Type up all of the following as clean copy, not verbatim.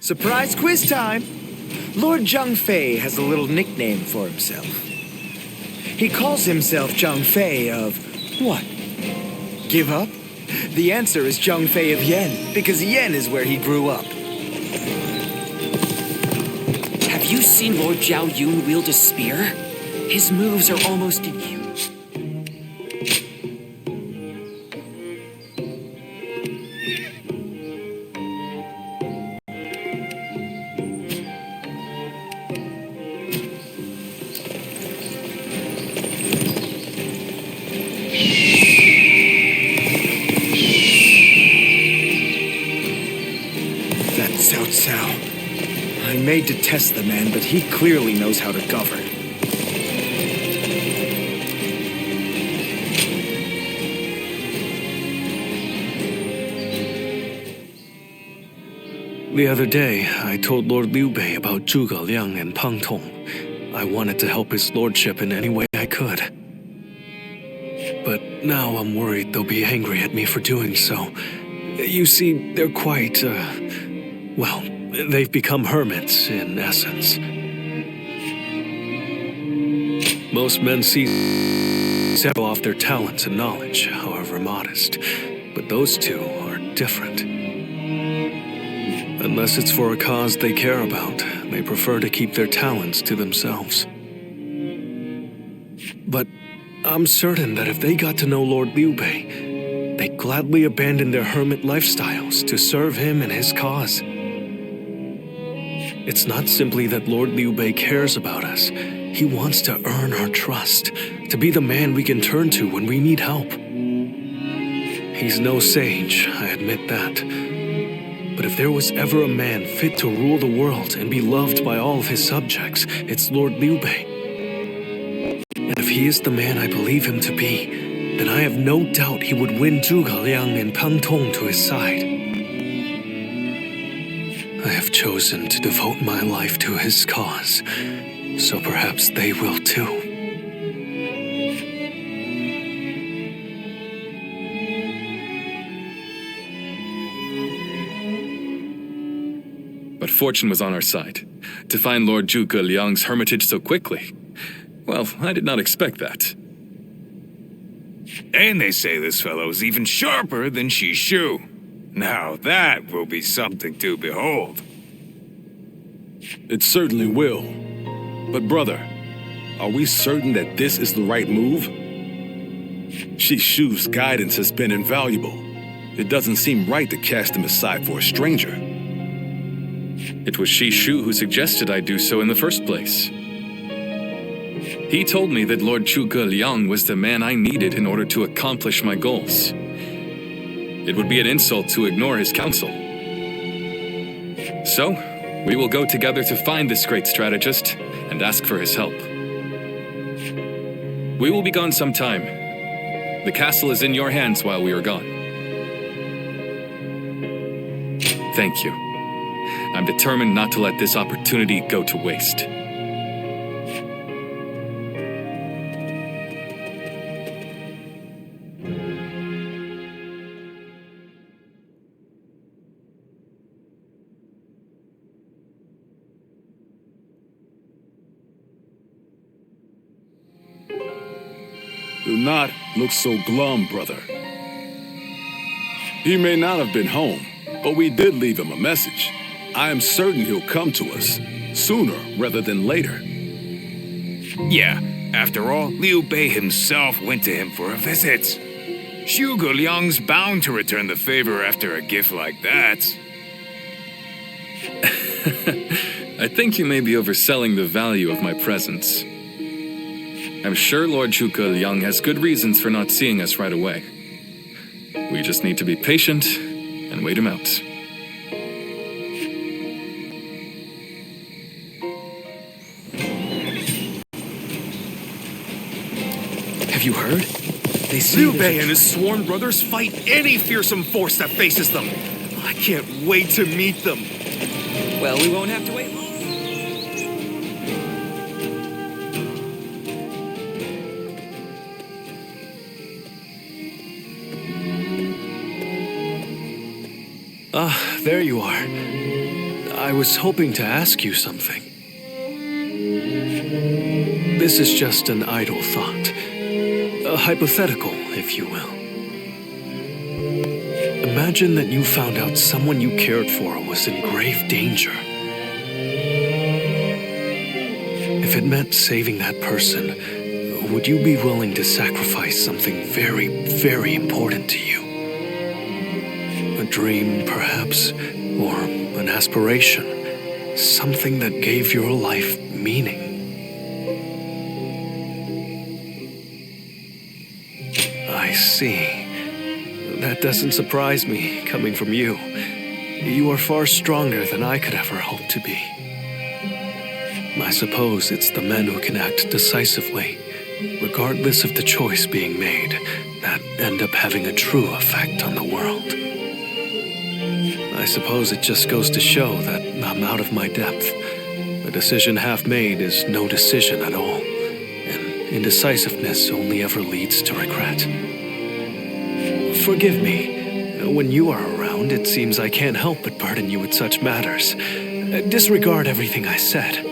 Surprise quiz time! Lord Zhang Fei has a little nickname for himself. He calls himself Zhang Fei of what? Give up? The answer is Zhang Fei of Yen, because Yen is where he grew up. Have you seen Lord Zhao Yun wield a spear? His moves are almost inhuman. I may detest the man, but he clearly knows how to govern. The other day, I told Lord Liu Bei about Zhuge Liang and Pang Tong. I wanted to help his lordship in any way I could. But now I'm worried they'll be angry at me for doing so. You see, they're quite, well, they've become hermits, in essence. Most men seize off their talents and knowledge, however modest. But those two are different. Unless it's for a cause they care about, they prefer to keep their talents to themselves. But I'm certain that if they got to know Lord Liu Bei, they'd gladly abandon their hermit lifestyles to serve him and his cause. It's not simply that Lord Liu Bei cares about us. He wants to earn our trust, to be the man we can turn to when we need help. He's no sage, I admit that. But if there was ever a man fit to rule the world and be loved by all of his subjects, it's Lord Liu Bei. And if he is the man I believe him to be, then I have no doubt he would win Zhuge Liang and Pang Tong to his side. I have chosen to devote my life to his cause, so perhaps they will too. But fortune was on our side. To find Lord Zhuge Liang's hermitage so quickly. Well, I did not expect that. And they say this fellow is even sharper than Shishu. Now that will be something to behold. It certainly will. But brother, are we certain that this is the right move? Shishu's guidance has been invaluable. It doesn't seem right to cast him aside for a stranger. It was Shishu who suggested I do so in the first place. He told me that Lord Zhuge Liang was the man I needed in order to accomplish my goals. It would be an insult to ignore his counsel. So, we will go together to find this great strategist and ask for his help. We will be gone some time. The castle is in your hands while we are gone. Thank you. I'm determined not to let this opportunity go to waste. Do not look so glum, brother. He may not have been home, but we did leave him a message. I am certain he'll come to us, sooner rather than later. Yeah, after all, Liu Bei himself went to him for a visit. Zhuge Liang's bound to return the favor after a gift like that. I think you may be overselling the value of my presence. I'm sure Lord Zhuge Liang has good reasons for not seeing us right away. We just need to be patient and wait him out. Have you heard? They say Liu Bei and his sworn brothers fight any fearsome force that faces them. I can't wait to meet them. Well, we won't have to wait long. Ah, there you are. I was hoping to ask you something. This is just an idle thought. A hypothetical, if you will. Imagine that you found out someone you cared for was in grave danger. If it meant saving that person, would you be willing to sacrifice something very, very important to you? A dream, perhaps, or an aspiration, something that gave your life meaning. I see. That doesn't surprise me, coming from you. You are far stronger than I could ever hope to be. I suppose it's the men who can act decisively, regardless of the choice being made, that end up having a true effect on the world. I suppose it just goes to show that I'm out of my depth. A decision half made is no decision at all, and indecisiveness only ever leads to regret. Forgive me. When you are around, it seems I can't help but burden you with such matters. Disregard everything I said.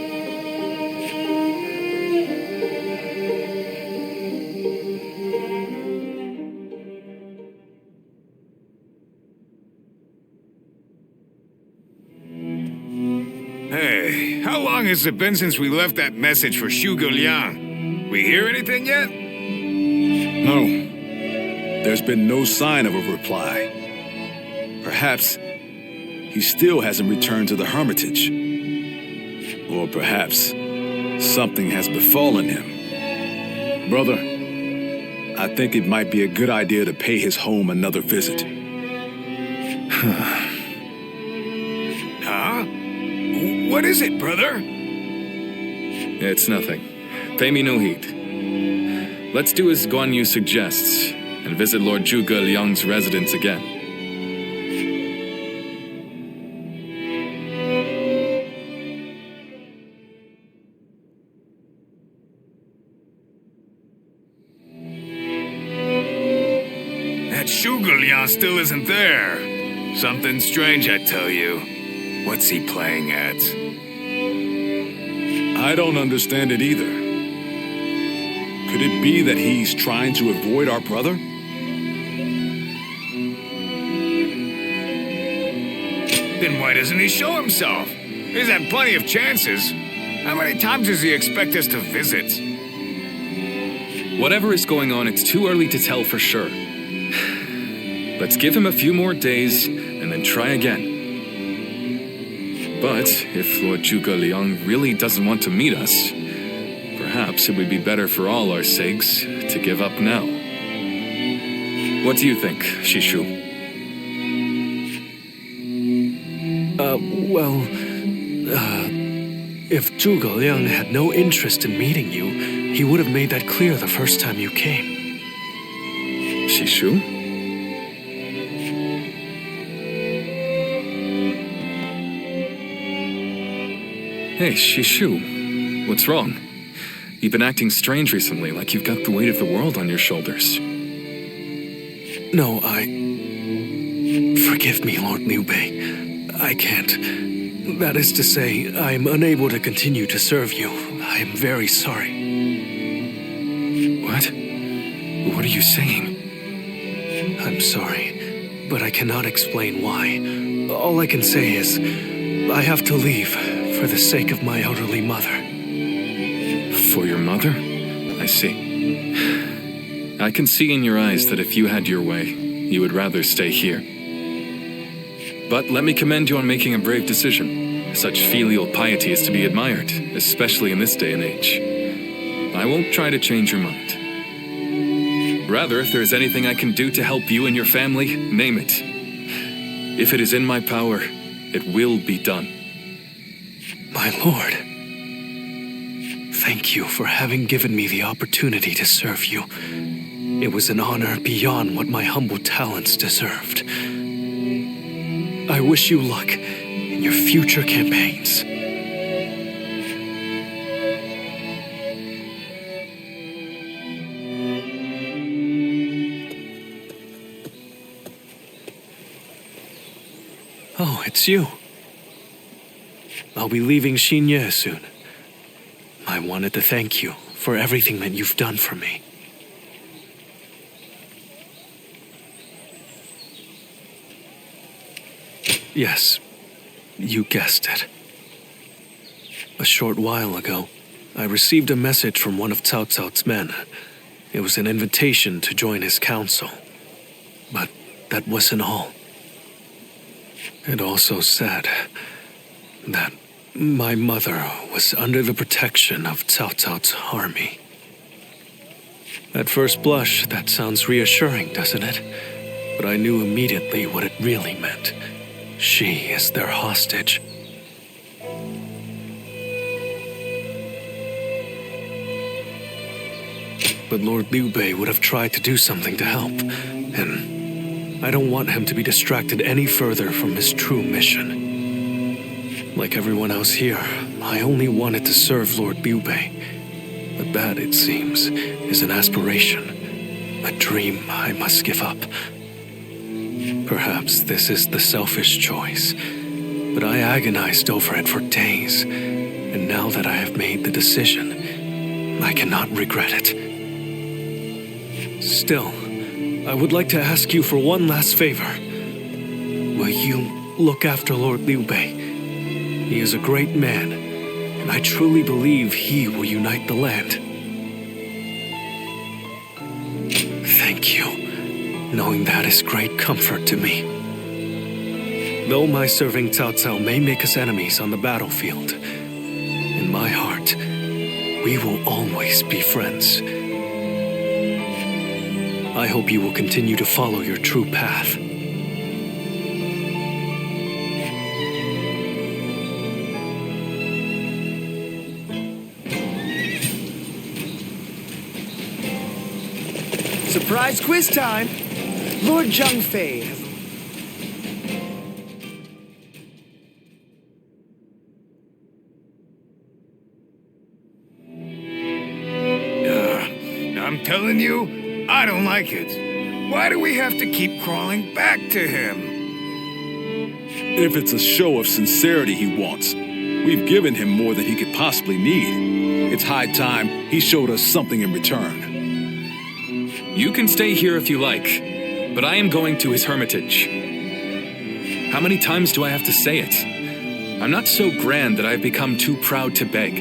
Hey, how long has it been since we left that message for Zhuge Liang? We hear anything yet? No. There's been no sign of a reply. Perhaps he still hasn't returned to the hermitage. Or perhaps something has befallen him. Brother, I think it might be a good idea to pay his home another visit. Huh? What is it, brother? It's nothing. Pay me no heed. Let's do as Guan Yu suggests, and visit Lord Zhuge Liang's residence again. That Zhuge Liang still isn't there. Something strange, I tell you. What's he playing at? I don't understand it either. Could it be that he's trying to avoid our brother? Then why doesn't he show himself? He's had plenty of chances. How many times does he expect us to visit? Whatever is going on, it's too early to tell for sure. Let's give him a few more days, and then try again. But if Lord Zhuge Liang really doesn't want to meet us, perhaps it would be better for all our sakes to give up now. What do you think, Shishu? If Zhuge Liang had no interest in meeting you, he would have made that clear the first time you came. Shishu? Hey, Shishu. What's wrong? You've been acting strange recently, like you've got the weight of the world on your shoulders. No, Forgive me, Lord Liu Bei. I can't. That is to say, I am unable to continue to serve you. I am very sorry. What? What are you saying? I'm sorry, but I cannot explain why. All I can say is, I have to leave for the sake of my elderly mother. For your mother? I see. I can see in your eyes that if you had your way, you would rather stay here. But let me commend you on making a brave decision. Such filial piety is to be admired, especially in this day and age. I won't try to change your mind. Rather, if there is anything I can do to help you and your family, name it. If it is in my power, it will be done. My lord, thank you for having given me the opportunity to serve you. It was an honor beyond what my humble talents deserved. I wish you luck in your future campaigns. Oh, it's you. I'll be leaving Xinye soon. I wanted to thank you for everything that you've done for me. Yes, you guessed it. A short while ago, I received a message from one of Cao Cao's men. It was an invitation to join his council. But that wasn't all. It also said that my mother was under the protection of Cao Cao's army. At first blush, that sounds reassuring, doesn't it? But I knew immediately what it really meant. She is their hostage. But Lord Liu Bei would have tried to do something to help, and I don't want him to be distracted any further from his true mission. Like everyone else here, I only wanted to serve Lord Liu Bei. But that, it seems, is an aspiration, a dream I must give up. Perhaps this is the selfish choice, but I agonized over it for days, and now that I have made the decision, I cannot regret it. Still, I would like to ask you for one last favor. Will you look after Lord Liu Bei? He is a great man, and I truly believe he will unite the land. Thank you. Knowing that is great comfort to me. Though my serving Cao Cao may make us enemies on the battlefield, in my heart, we will always be friends. I hope you will continue to follow your true path. Surprise quiz time! Lord Zhang Fei has... I'm telling you, I don't like it. Why do we have to keep crawling back to him? If it's a show of sincerity he wants, we've given him more than he could possibly need. It's high time he showed us something in return. You can stay here if you like, but I am going to his hermitage. How many times do I have to say it? I'm not so grand that I've become too proud to beg.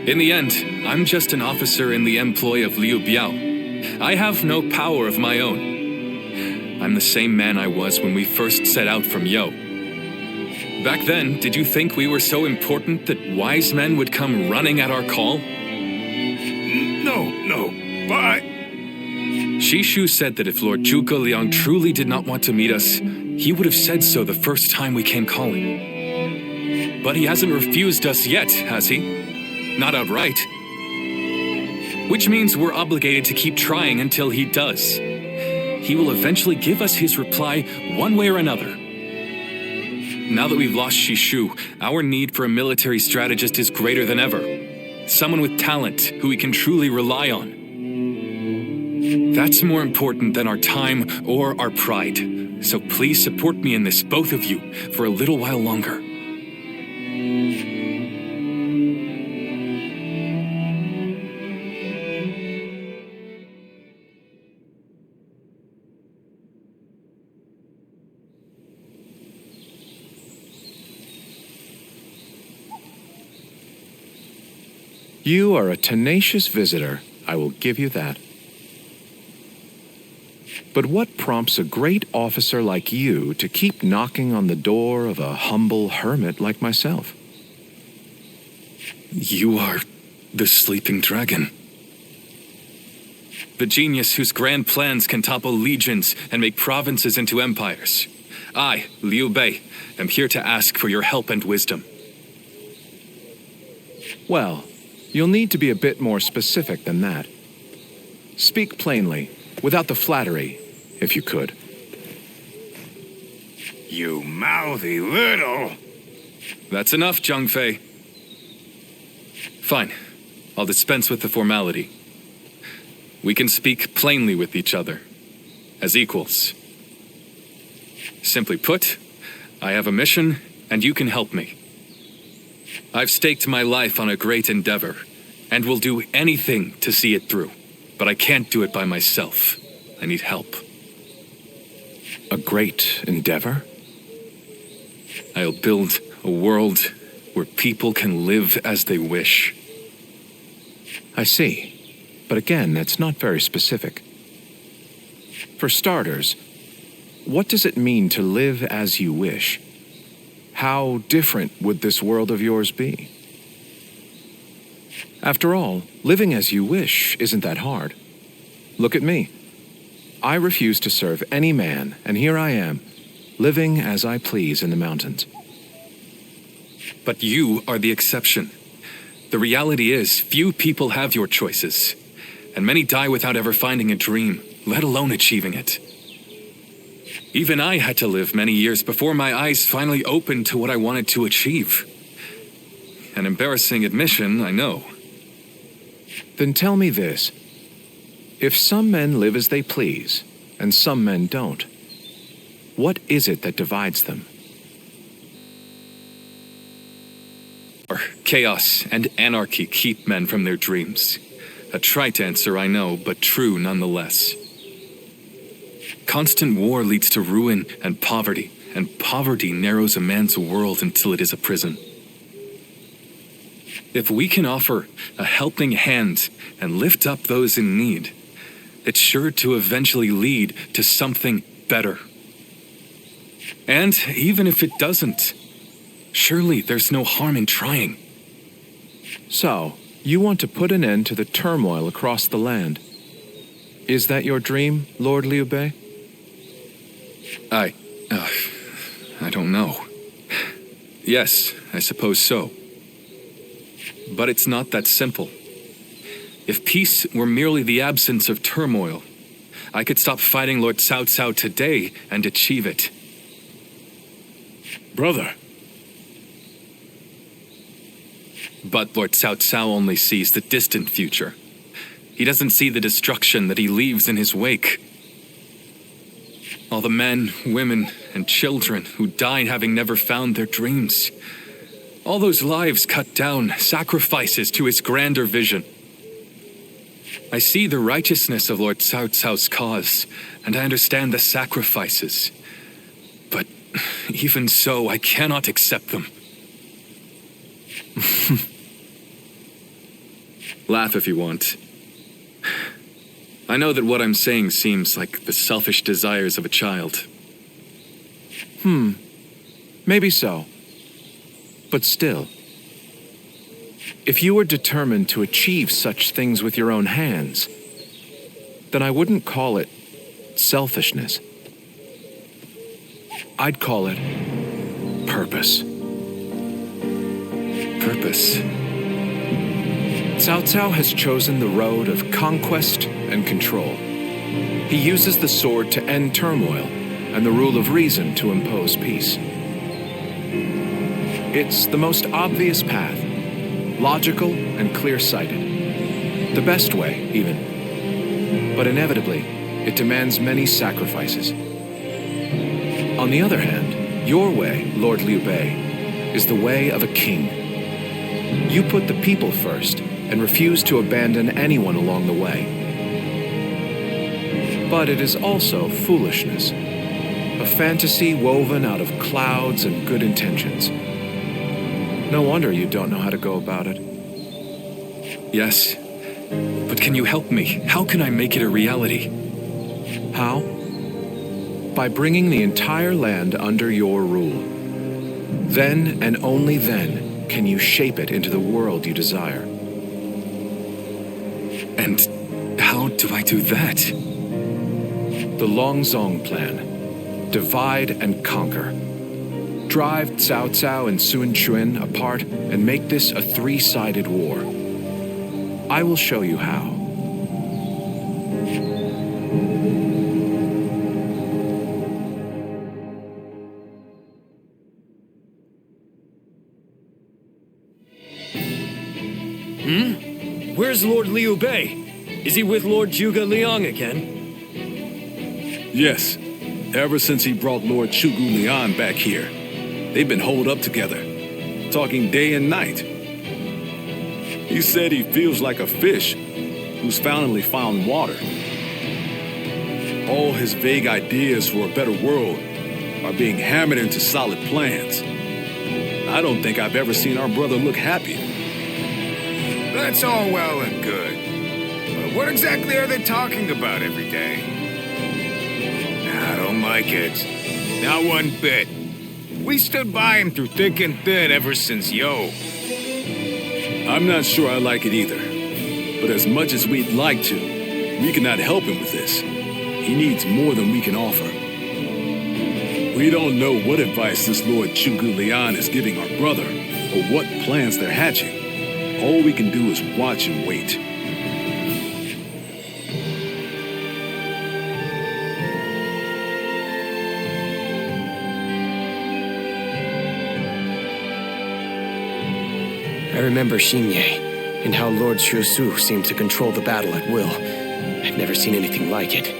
In the end, I'm just an officer in the employ of Liu Biao. I have no power of my own. I'm the same man I was when we first set out from Yo. Back then, did you think we were so important that wise men would come running at our call? No, but... Shishu said that if Lord Zhuge Liang truly did not want to meet us, he would have said so the first time we came calling. But he hasn't refused us yet, has he? Not outright. Which means we're obligated to keep trying until he does. He will eventually give us his reply one way or another. Now that we've lost Shishu, our need for a military strategist is greater than ever. Someone with talent who we can truly rely on. That's more important than our time or our pride. So please support me in this, both of you, for a little while longer. You are a tenacious visitor, I will give you that. But what prompts a great officer like you to keep knocking on the door of a humble hermit like myself? You are the sleeping dragon. The genius whose grand plans can topple legions and make provinces into empires. I, Liu Bei, am here to ask for your help and wisdom. Well, you'll need to be a bit more specific than that. Speak plainly, without the flattery, if you could. You mouthy little... That's enough, Zhang Fei. Fine. I'll dispense with the formality. We can speak plainly with each other, as equals. Simply put, I have a mission, and you can help me. I've staked my life on a great endeavor, and will do anything to see it through. But I can't do it by myself. I need help. A great endeavor? I'll build a world where people can live as they wish. I see. But again, that's not very specific. For starters, what does it mean to live as you wish? How different would this world of yours be? After all, living as you wish isn't that hard. Look at me. I refuse to serve any man, and here I am, living as I please in the mountains. But you are the exception. The reality is, few people have your choices, and many die without ever finding a dream, let alone achieving it. Even I had to live many years before my eyes finally opened to what I wanted to achieve. An embarrassing admission, I know. Then tell me this. If some men live as they please, and some men don't, what is it that divides them? Chaos and anarchy keep men from their dreams. A trite answer, I know, but true nonetheless. Constant war leads to ruin and poverty narrows a man's world until it is a prison. If we can offer a helping hand and lift up those in need, it's sure to eventually lead to something better. And even if it doesn't, surely there's no harm in trying. So, you want to put an end to the turmoil across the land. Is that your dream, Lord Liu Bei? I don't know. Yes, I suppose so. But it's not that simple. If peace were merely the absence of turmoil, I could stop fighting Lord Cao Cao today and achieve it. Brother. But Lord Cao Cao only sees the distant future. He doesn't see the destruction that he leaves in his wake. All the men, women, and children who died having never found their dreams. All those lives cut down, sacrifices to his grander vision. I see the righteousness of Lord Cao Cao's cause, and I understand the sacrifices. But even so, I cannot accept them. Laugh if you want. I know that what I'm saying seems like the selfish desires of a child. Maybe so. But still, if you were determined to achieve such things with your own hands, then I wouldn't call it selfishness. I'd call it purpose. Purpose. Cao Cao has chosen the road of conquest and control. He uses the sword to end turmoil and the rule of reason to impose peace. It's the most obvious path, logical and clear-sighted. The best way, even. But inevitably, it demands many sacrifices. On the other hand, your way, Lord Liu Bei, is the way of a king. You put the people first and refuse to abandon anyone along the way. But it is also foolishness, a fantasy woven out of clouds and good intentions. No wonder you don't know how to go about it. Yes, but can you help me? How can I make it a reality? How? By bringing the entire land under your rule. Then and only then can you shape it into the world you desire. And how do I do that? The Longzong plan. Divide and conquer. Drive Cao Cao and Sun Quan apart and make this a three-sided war. I will show you how. Where's Lord Liu Bei? Is he with Lord Zhuge Liang again? Yes. Ever since he brought Lord Zhuge Liang back here. They've been holed up together. talking day and night. He said he feels like a fish who's finally found water. All his vague ideas for a better world are being hammered into solid plans. I don't think I've ever seen our brother look happy. That's all well and good. But what exactly are they talking about every day? I don't like it. Not one bit. We stood by him through thick and thin ever since Yo. I'm not sure I like it either. But as much as we'd like to, we cannot help him with this. He needs more than we can offer. We don't know what advice this Lord Chugu Liang is giving our brother, or what plans they're hatching. All we can do is watch and wait. I remember Xinye, and how Lord Shusu seemed to control the battle at will. I've never seen anything like it.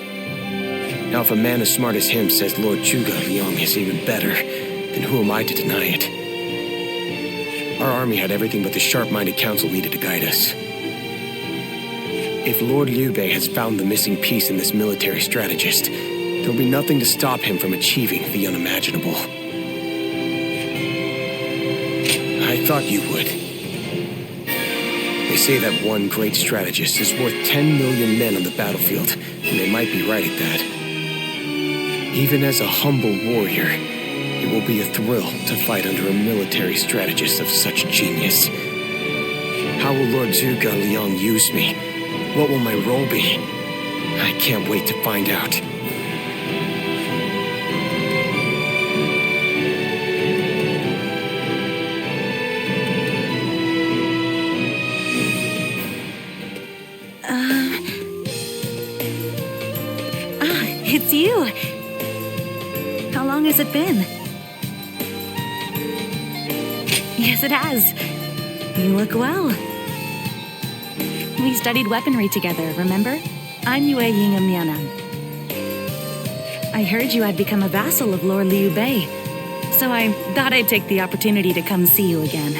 Now if a man as smart as him says Lord Chuga Liang is even better, then who am I to deny it? Our army had everything but the sharp-minded council needed to guide us. If Lord Liu Bei has found the missing piece in this military strategist, there'll be nothing to stop him from achieving the unimaginable. I thought you would. They say that one great strategist is worth 10 million men on the battlefield, and they might be right at that. Even as a humble warrior, it will be a thrill to fight under a military strategist of such genius. How will Lord Zhuge Liang use me? What will my role be? I can't wait to find out. It's you. How long has it been? Yes, it has. You look well. We studied weaponry together, remember? I'm Yue Ying of Mian'an. I heard you had become a vassal of Lord Liu Bei, so I thought I'd take the opportunity to come see you again.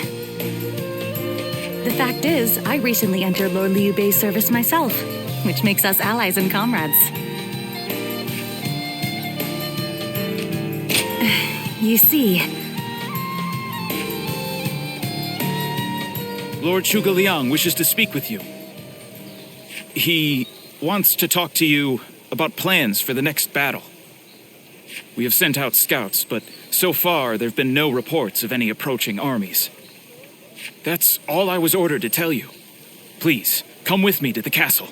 The fact is, I recently entered Lord Liu Bei's service myself, which makes us allies and comrades. You see... Lord Zhuge Liang wishes to speak with you. He wants to talk to you about plans for the next battle. We have sent out scouts, but so far there have been no reports of any approaching armies. That's all I was ordered to tell you. Please, come with me to the castle.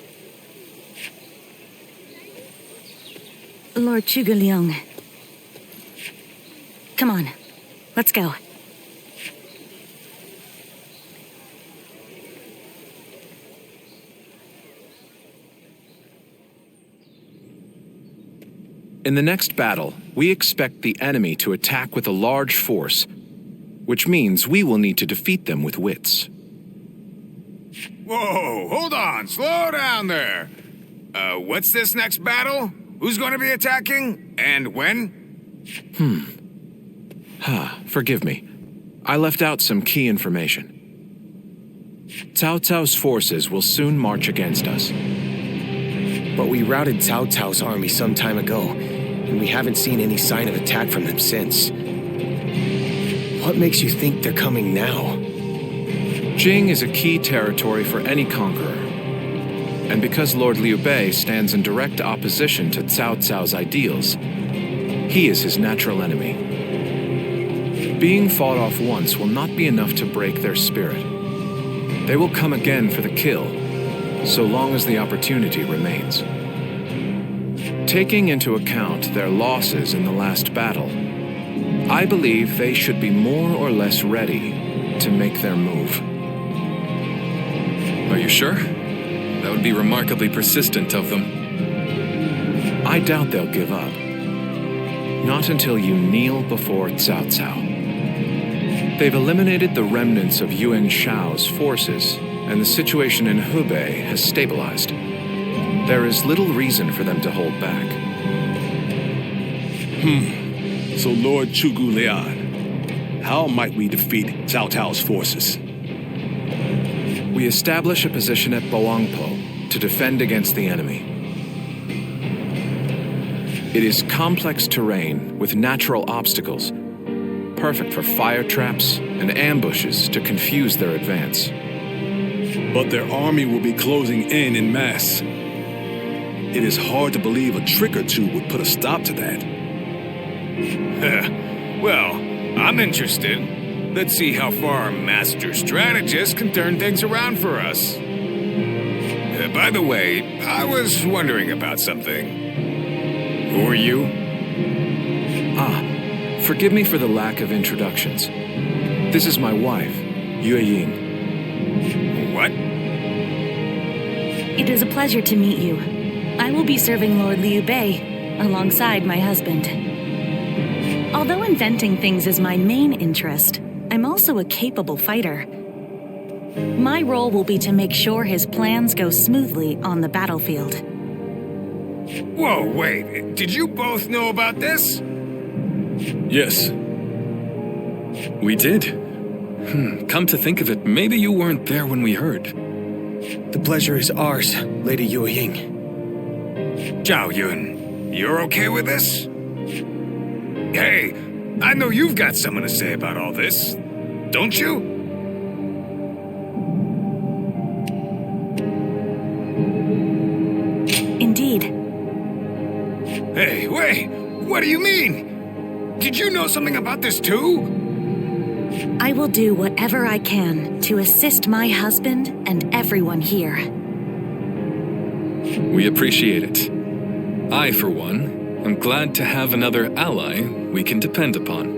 Lord Zhuge Liang. Come on, let's go. In the next battle, we expect the enemy to attack with a large force, which means we will need to defeat them with wits. Whoa, hold on, slow down there. What's this next battle? Who's going to be attacking? And when? Forgive me. I left out some key information. Cao Cao's forces will soon march against us. But we routed Cao Cao's army some time ago, and we haven't seen any sign of attack from them since. What makes you think they're coming now? Jing is a key territory for any conqueror. And because Lord Liu Bei stands in direct opposition to Cao Cao's ideals, he is his natural enemy. Being fought off once will not be enough to break their spirit. They will come again for the kill, so long as the opportunity remains. Taking into account their losses in the last battle, I believe they should be more or less ready to make their move. Are you sure? That would be remarkably persistent of them. I doubt they'll give up. Not until you kneel before Cao Cao. They've eliminated the remnants of Yuan Shao's forces, and the situation in Hubei has stabilized. There is little reason for them to hold back. So Lord Chugu Liang, How might we defeat Cao Cao's forces? We establish a position at Boangpo to defend against the enemy. It is complex terrain with natural obstacles, perfect for fire traps and ambushes to confuse their advance. But their army will be closing in mass. It is hard to believe a trick or two would put a stop to that. Well, I'm interested. Let's see how far our master strategist can turn things around for us. By the way, I was wondering about something. Who are you? Forgive me for the lack of introductions. This is my wife, Yue Ying. What? It is a pleasure to meet you. I will be serving Lord Liu Bei alongside my husband. Although inventing things is my main interest, I'm also a capable fighter. My role will be to make sure his plans go smoothly on the battlefield. Whoa, wait. Did you both know about this? Yes. We did. Come to think of it, maybe you weren't there when we heard. The pleasure is ours, Lady Yue Ying. Zhao Yun, you're okay with this? Hey, I know you've got something to say about all this, don't you? Indeed. Hey, wait! What do you mean? Did you know something about this too? I will do whatever I can to assist my husband and everyone here. We appreciate it. I, for one, am glad to have another ally we can depend upon.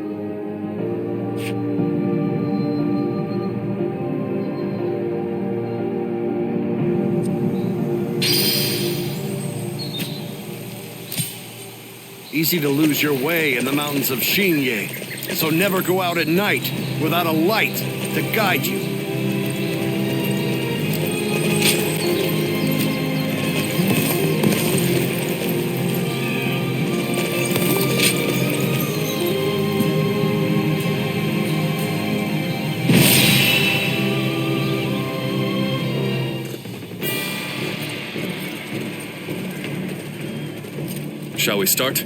Easy to lose your way in the mountains of Xinye, so never go out at night without a light to guide you. Shall we start?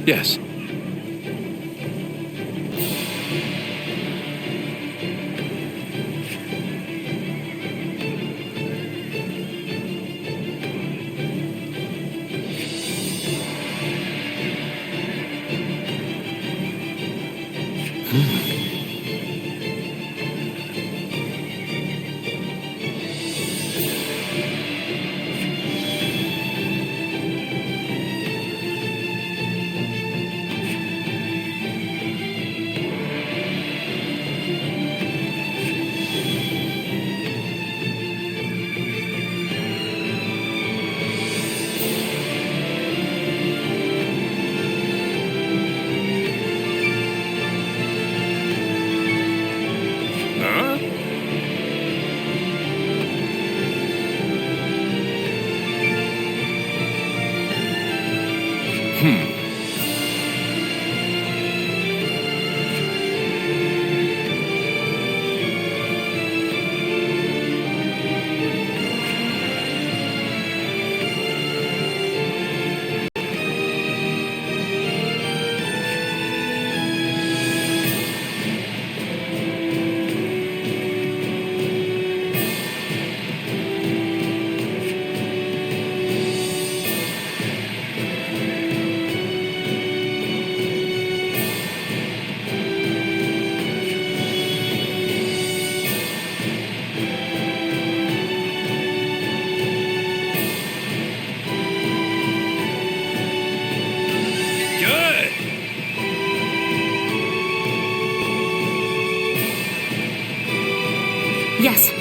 Yes. Yes.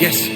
Yes.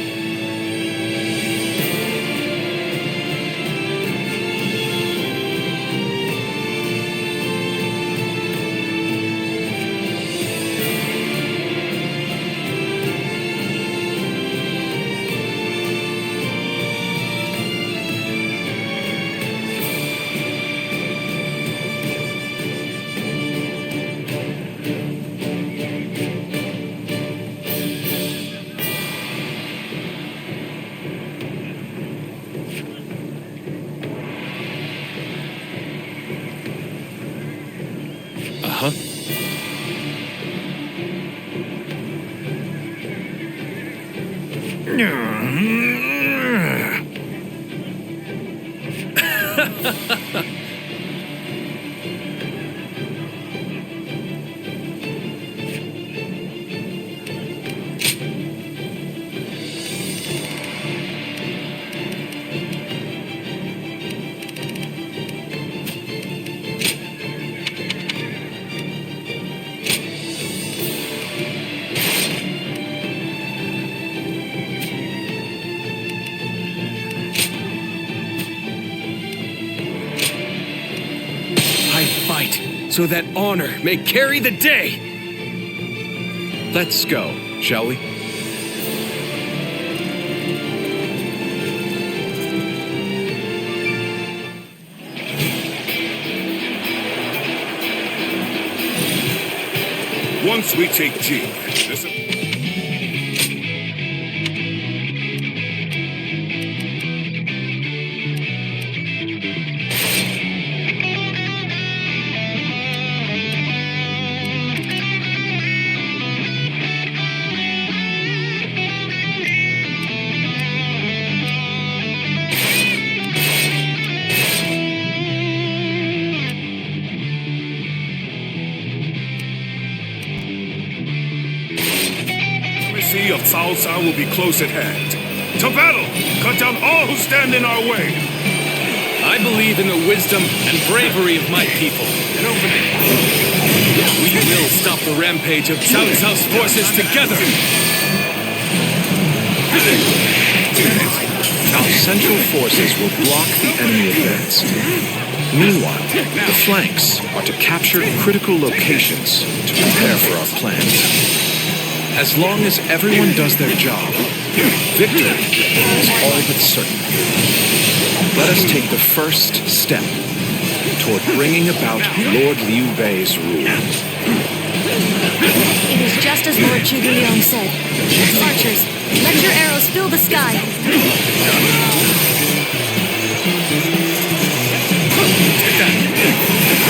Uh-huh. I fight so that honor may carry the day. Let's go, shall we? Once we take Jing, this... of Cao Cao will be close at hand. To battle! Cut down all who stand in our way! I believe in the wisdom and bravery of my people. We will stop the rampage of Cao Cao's forces together! Our central forces will block the enemy advance. Meanwhile, the flanks are to capture critical locations to prepare for our plans. As long as everyone does their job, victory is all but certain. Let us take the first step toward bringing about Lord Liu Bei's rule. It is just as Lord Zhuge said. Archers, let your arrows fill the sky.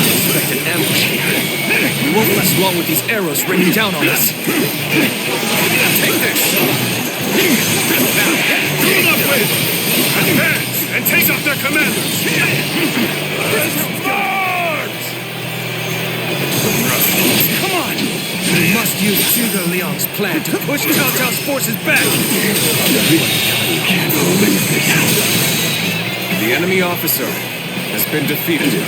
Expect an ambush here. We won't last long with these arrows raining down on us. Take this! Now, team up with! Advance and take up their commanders! Come on! We must use Zhuge Liang's plan to push Cao Cao's forces back! The enemy officer has been defeated.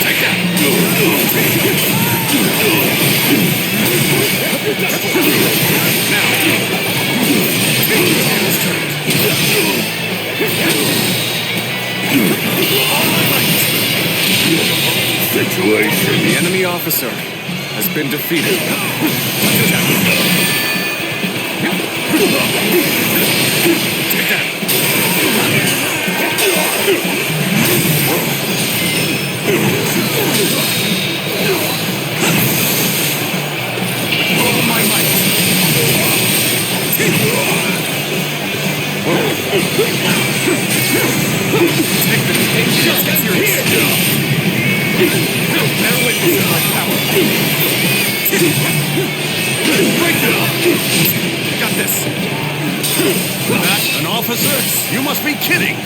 Take that! Situation. The enemy officer has been defeated. Take that! All my might! Take the here! Bear witness to my power! Break it up! Got this! That an officer? You must be kidding!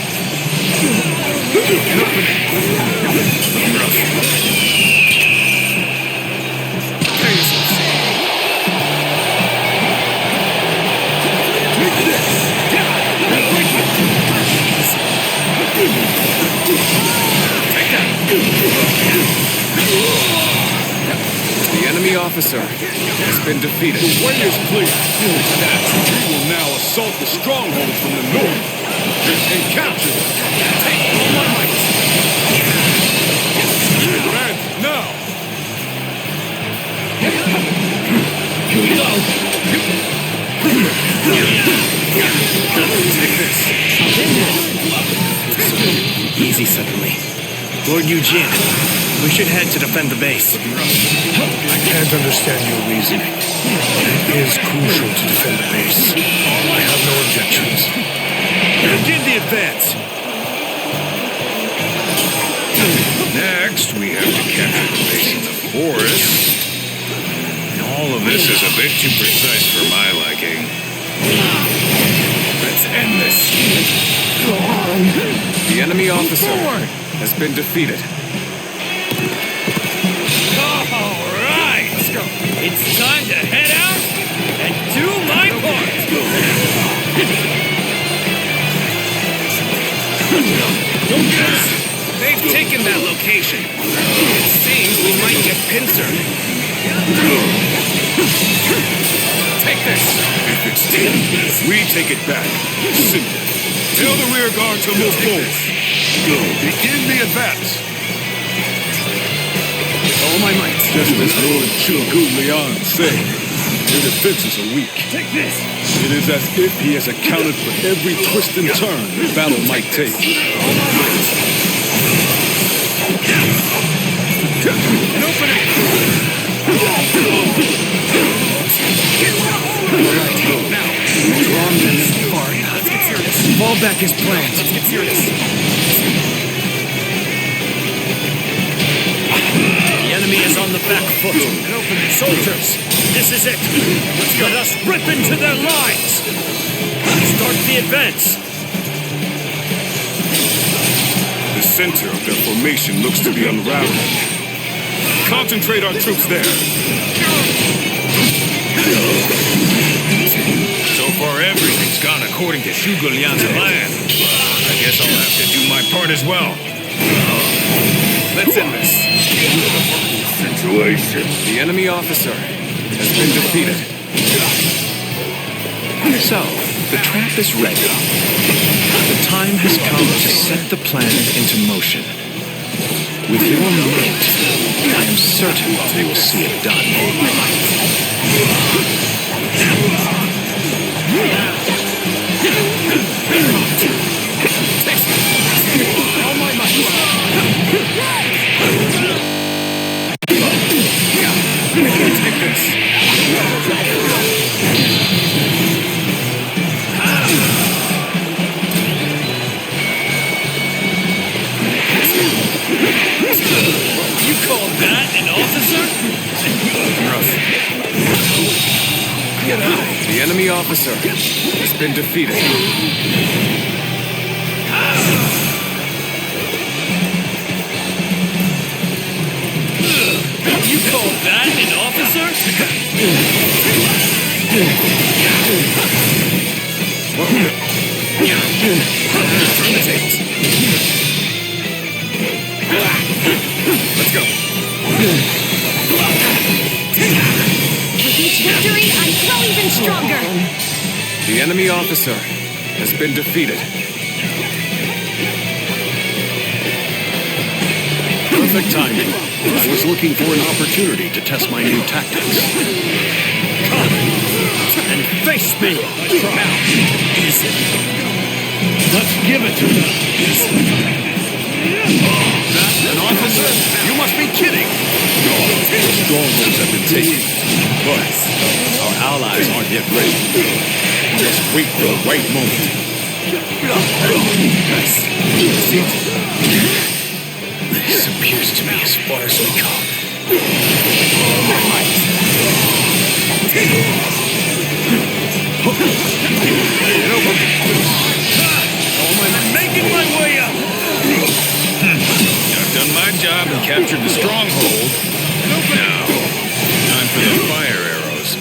The enemy officer has been defeated. The way is clear. We will now assault the strongholds from the north and capture them. Take all my might. Advance now. Here we go. Take this! Easy suddenly. Lord Eugene, we should head to defend the base. I can't understand your reasoning. It is crucial to defend the base. I have no objections. Begin the advance. Next, we have to capture the base in the forest. All of this is a bit too precise for my liking. Let's end this. The enemy officer has been defeated. All right. Let's go. It's time to head out and do my part. They've taken that location. It seems we might get pincered. Take this. If it's taken, we take it back. Simple. Tell the rear guard to move forward. Begin the advance. All my might. Just as Lord Chu Liang said, their defenses are weak. Take this. It is as if he has accounted for every twist and turn the battle might take. An opening. Now, Drawn them far. let's get serious. Fall back his plans. Let's get serious. The enemy is on the back foot. An opening. Soldiers, this is it. Let us rip into their lines. Start the advance. The center of their formation looks to be unraveling. Concentrate our troops there. So far, everything's gone according to Zhuge Liang's plan. I guess I'll have to do my part as well. Let's end this. Situation. The enemy officer has been defeated. So, the trap is ready. The time has come to set the plan into motion. With your might, I am certain we will see it done. All my might. Take this. You call that an officer? The enemy officer has been defeated. You call that an officer? Turn the tables. Let's go. With each victory, I grow even stronger. The enemy officer has been defeated. Perfect timing. I was looking for an opportunity to test my new tactics. Come and face me. Now, easy. Let's give it to them. That an officer? You must be kidding. The strongholds have been taken, but our allies aren't yet ready. Just wait for the right moment. This appears to be as far as we go. I'm making my way up. I've done my job and captured the stronghold. Now, time for the fire arrows.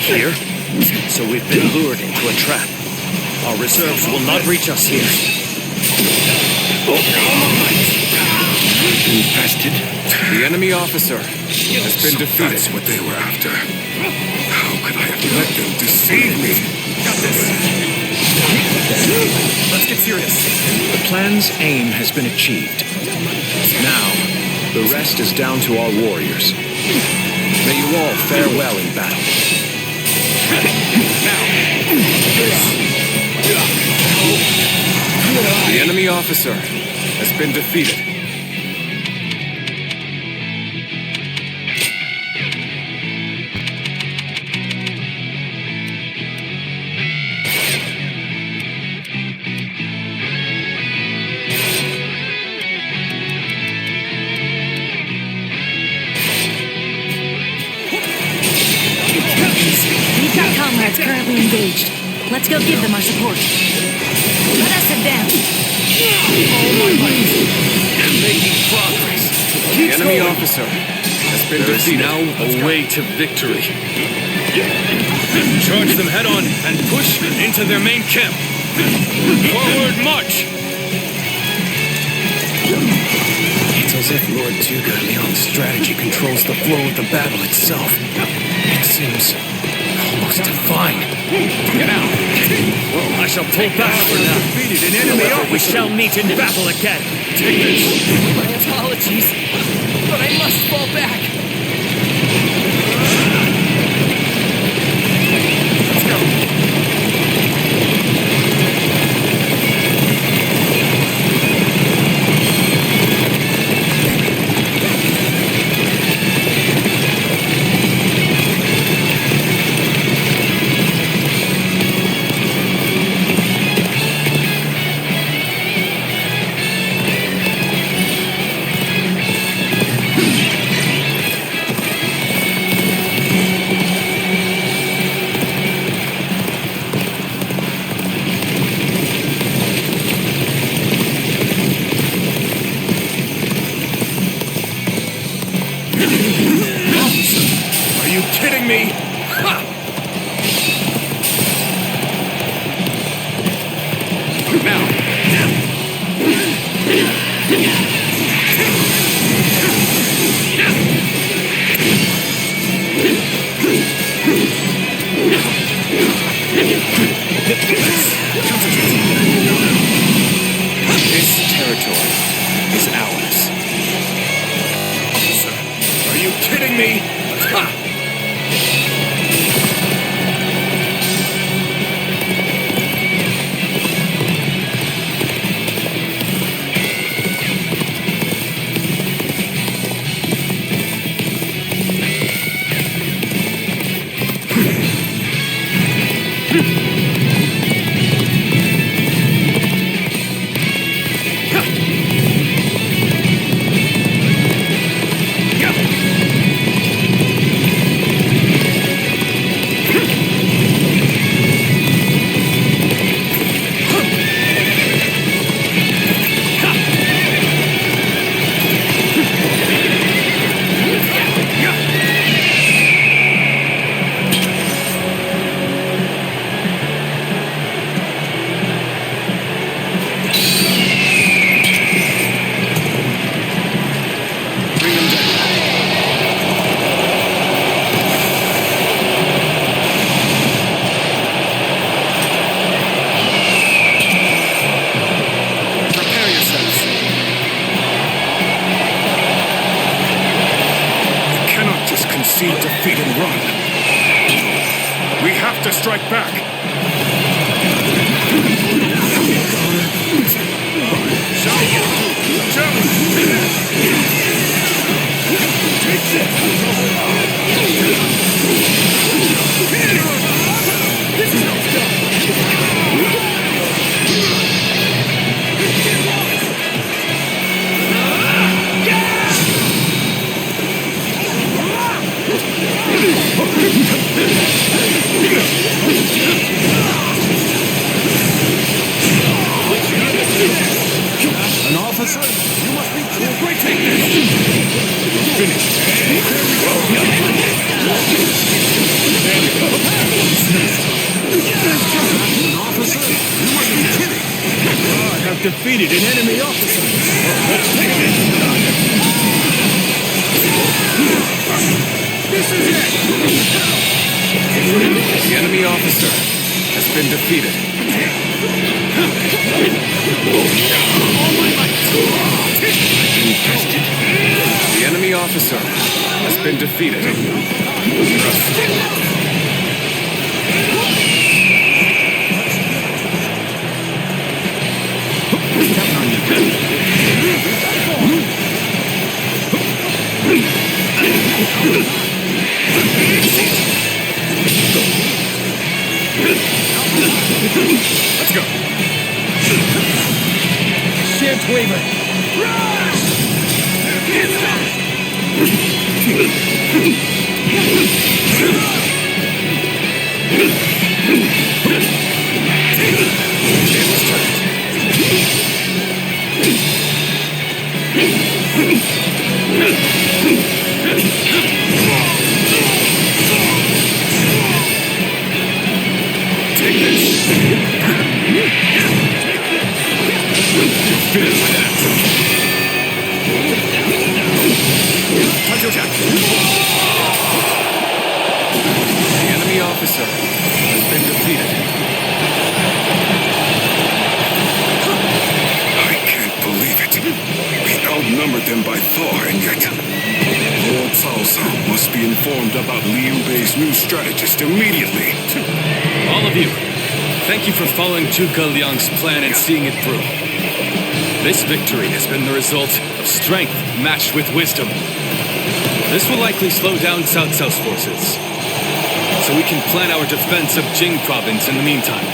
Here? So we've been lured into a trap. Our reserves will not reach us here. Infested. The enemy officer has been defeated. That's what they were after. How could I have let them deceive me? Got this. Let's get serious. The plan's aim has been achieved. Now, the rest is down to our warriors. May you all fare well in battle. The enemy officer has been defeated. We've got comrades currently engaged. Let's go give them our support. Let us advance. Making progress. The enemy officer has been There is defeated. now a way to victory. Charge them head on and push into their main camp. Forward march! It's as if Lord Zhuge Liang's strategy controls the flow of the battle itself. It seems almost divine. Get out! I shall pull back for now. Defeated an enemy However, we shall meet in battle again. Take this! My apologies, but I must fall back. Let's go. Are you kidding me? Ha! This territory is ours. Are you kidding me? Ha! concede defeat and run. We have to strike back. An officer? You must be cool. Great, take this. You're finished. An officer? You must be kidding. I have defeated an enemy officer. This is it! The enemy officer has been defeated. The enemy officer has been defeated. Let's go. Shift Weaver. The enemy officer has been defeated. I can't believe it. We outnumbered them by far, and yet Lord Cao must be informed about Liu Bei's new strategist immediately. All of you, thank you for following Zhuge Liang's plan and seeing it through. This victory has been the result of strength matched with wisdom. This will likely slow down Cao Cao's forces, so we can plan our defense of Jing province in the meantime.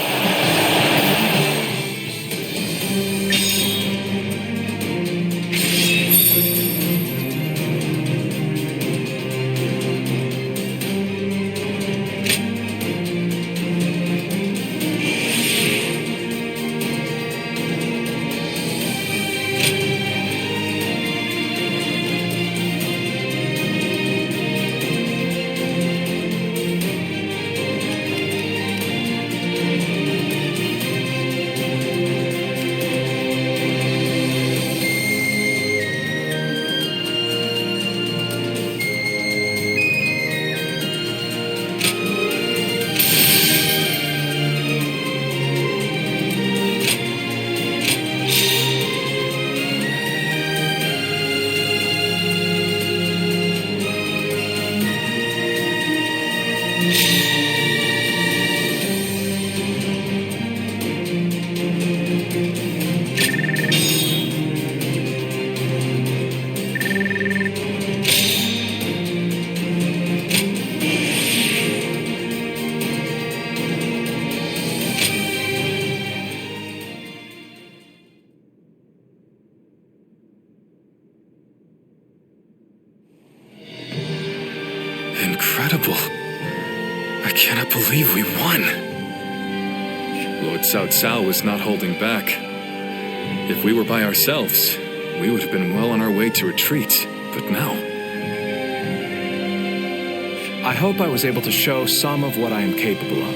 Incredible. I cannot believe we won. Lord Cao Cao was not holding back. If we were by ourselves, we would have been well on our way to retreat. But now... I hope I was able to show some of what I am capable of.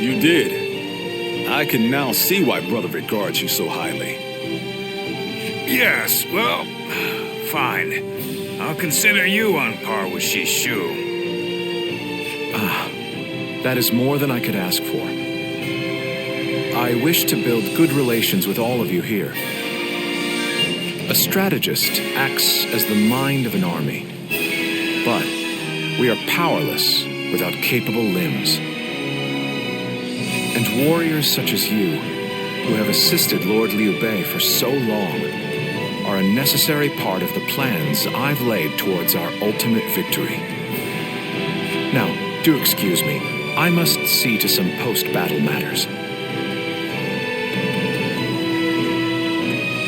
You did. I can now see why Brother regards you so highly. Yes, well, fine. I'll consider you on par with Shishu. That is more than I could ask for. I wish to build good relations with all of you here. A strategist acts as the mind of an army, but we are powerless without capable limbs. And warriors such as you, who have assisted Lord Liu Bei for so long, are a necessary part of the plans I've laid towards our ultimate victory. Now, do excuse me. I must see to some post-battle matters.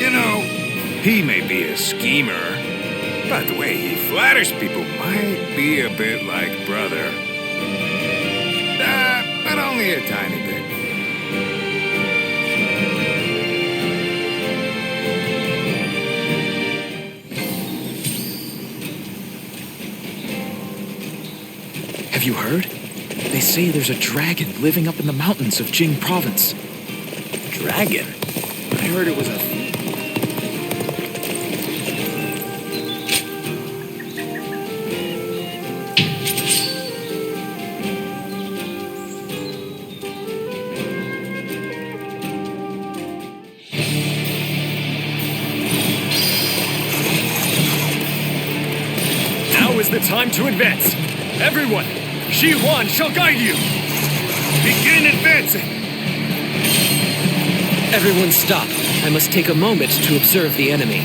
You know, he may be a schemer, but the way he flatters people might be a bit like brother. But only a tiny bit. Have you heard? They say there's a dragon living up in the mountains of Jing province. Dragon? I heard it was a... the time to advance. Everyone, Shi Huan shall guide you. Begin advancing. Everyone stop. I must take a moment to observe the enemy.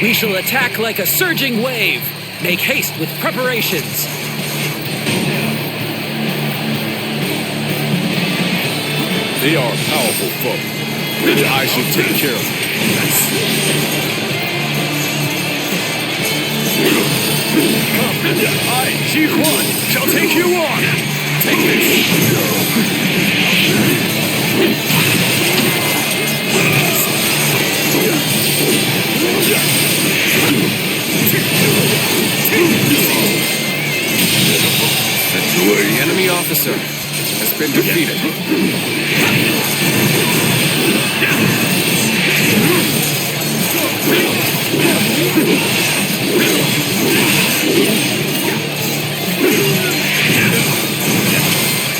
We shall attack like a surging wave. Make haste with preparations. They are a powerful foe. I shall take care of them. I, Shi Huan, shall take you on. Take this. The enemy officer has been defeated.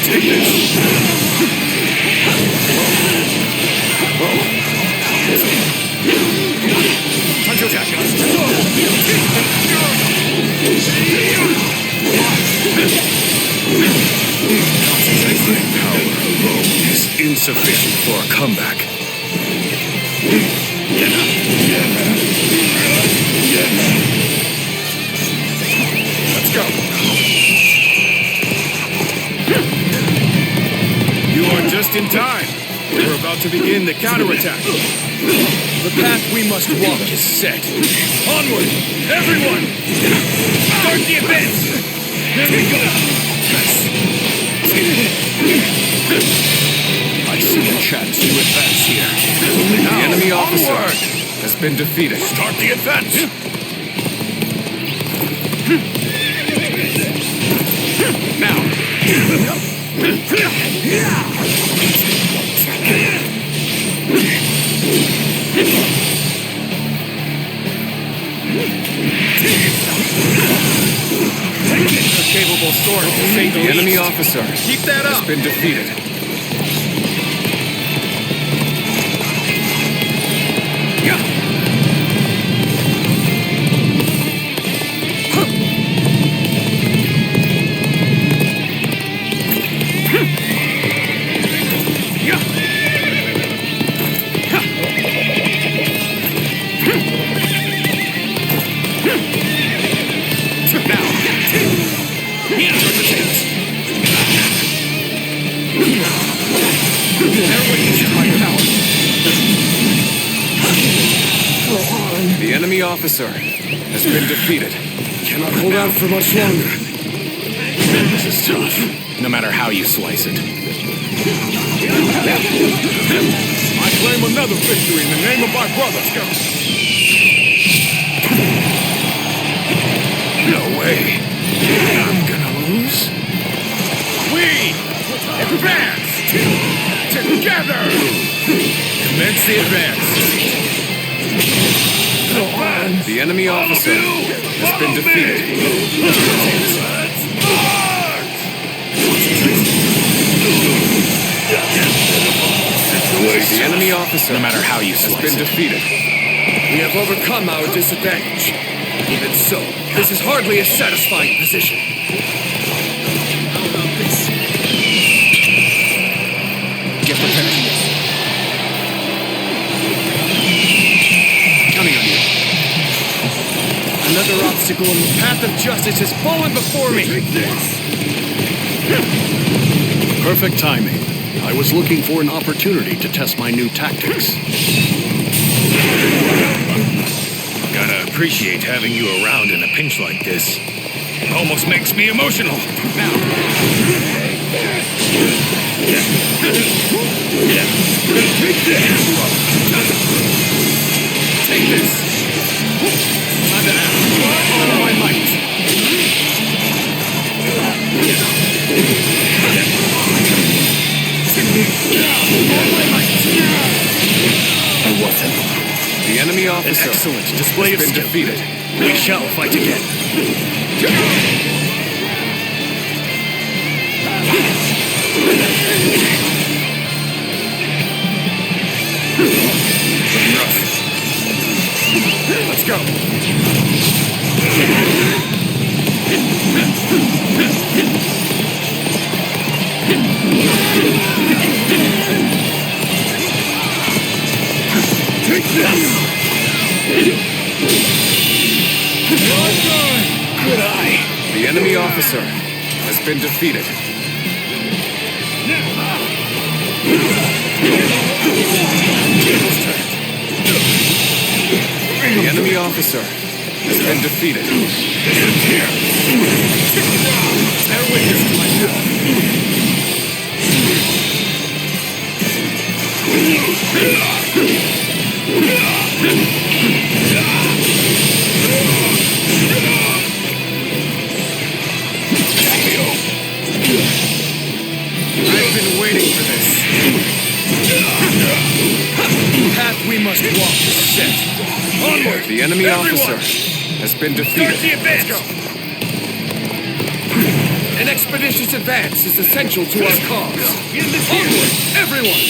Take this. Time to attack. Concentrating power alone is insufficient for a comeback. Let's go. You are just in time. We're about to begin the counterattack. The path we must walk is set. Onward, everyone! Start the advance! Here we go! I see a chance to advance here. The enemy officer has been defeated. Start the advance. Now. A capable sword to say the enemy least. officer Keep that has up. been defeated. The enemy officer has been defeated. Cannot hold out for much longer. This is tough, no matter how you slice it. I claim another victory in the name of my brother. No way. I'm gonna lose. We advance together. Commence the advance. The enemy officer has been defeated. The enemy officer, No matter how you has slice been it. defeated. We have overcome our disadvantage. Even so, this is hardly a satisfying position. How about this? Get prepared. Counting on you. Another obstacle in the path of justice has fallen before me. Perfect timing. I was looking for an opportunity to test my new tactics. Gotta appreciate having you around in a pinch like this. Almost makes me emotional. Now. Take this. Time to act. All my might. The enemy officer Excellent display of has been skill. defeated. We shall fight again. Let's officer has been defeated. The enemy officer has been defeated. Bear witness to my I've been waiting for this. The path we must walk is set. Onward! The enemy officer has been defeated. Start the advance! Let's go. An expeditious advance is essential to our cause. Onward, everyone!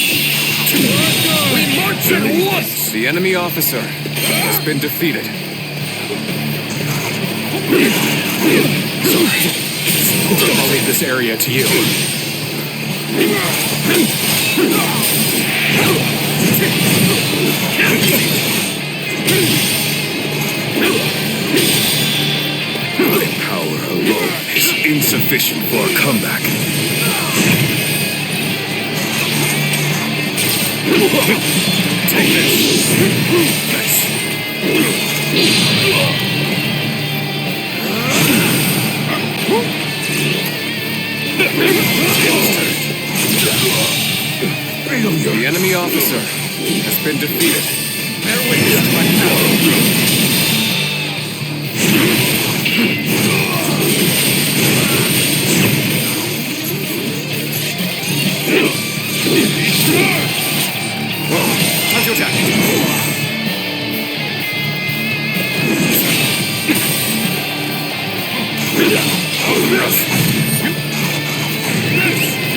We march at once! The enemy officer has been defeated. Sorry. I'll leave this area to you. My power alone is insufficient for a comeback. Take this. The enemy officer has been defeated. Bear witness to my power. Time to attack.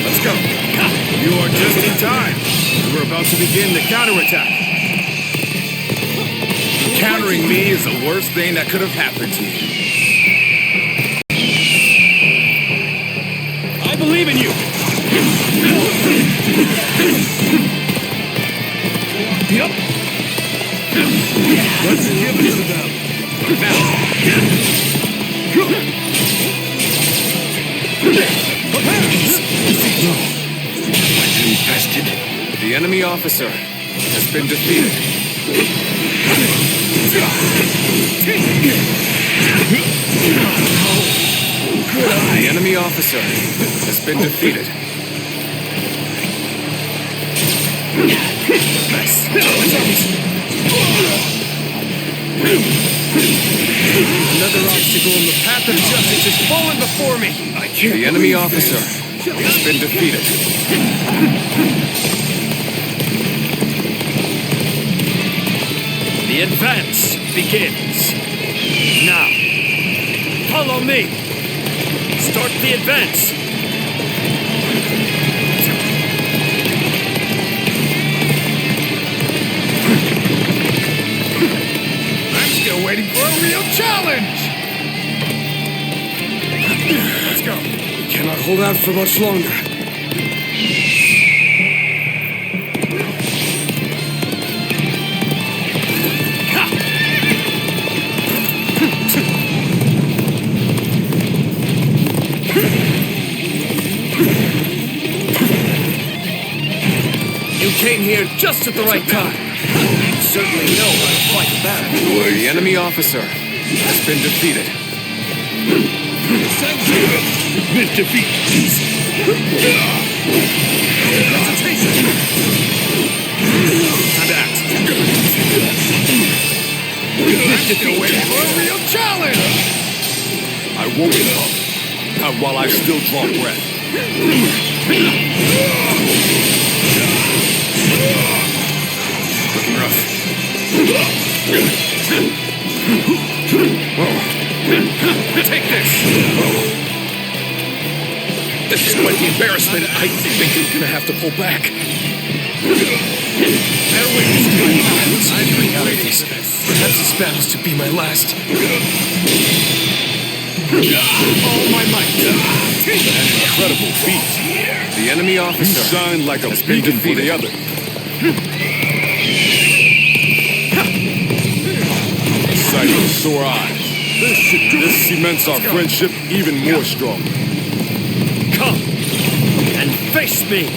Let's go. You are just in time. We're about to begin the counterattack. Countering me is the worst thing that could have happened to you. I believe in you. Yep. Let's give it to them. Infested. The enemy officer has been defeated. The enemy officer has been defeated. Another obstacle in the path of justice has fallen before me. The enemy officer has been defeated. The advance begins. Now, follow me. Start the advance. I'm still waiting for a real challenge! Let's go. We cannot hold out for much longer. You came here just at the right time. You certainly know how to fight a battle. The enemy officer has been defeated. Admit defeat. Time to act. I'm still waiting for a real challenge! I won't give up. Not while I still draw breath. Looking rough. Take this! This is quite the embarrassment. I think you're gonna have to pull back. Bear witness to my powers. I've been waiting for this. Perhaps this battle's to be my last. All my might. An incredible feat. The enemy You officer shine like a has been beacon for the defeated. other. Sight of sore eyes. This cements our friendship even more strongly. Come and face me!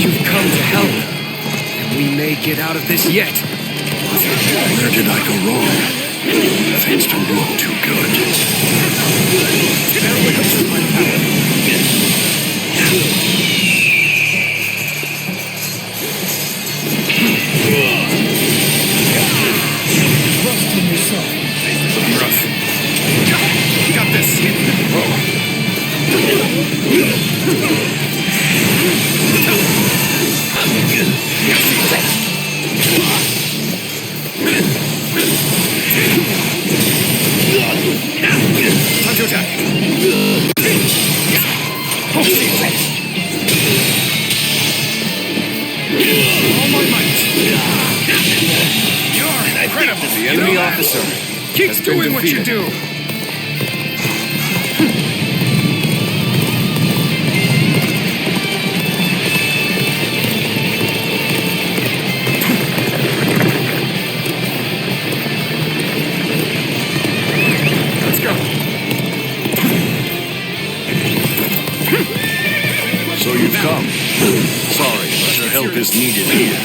You've come to help. And we may get out of this yet. Where did I go wrong? Things don't look too good. Trust in yourself. Looking rough. You got this. Time to attack. All my might. You're incredible. The enemy officer Keep has been doing what you defeated. do. Let's go. So you've come. Sorry, but your help is needed here.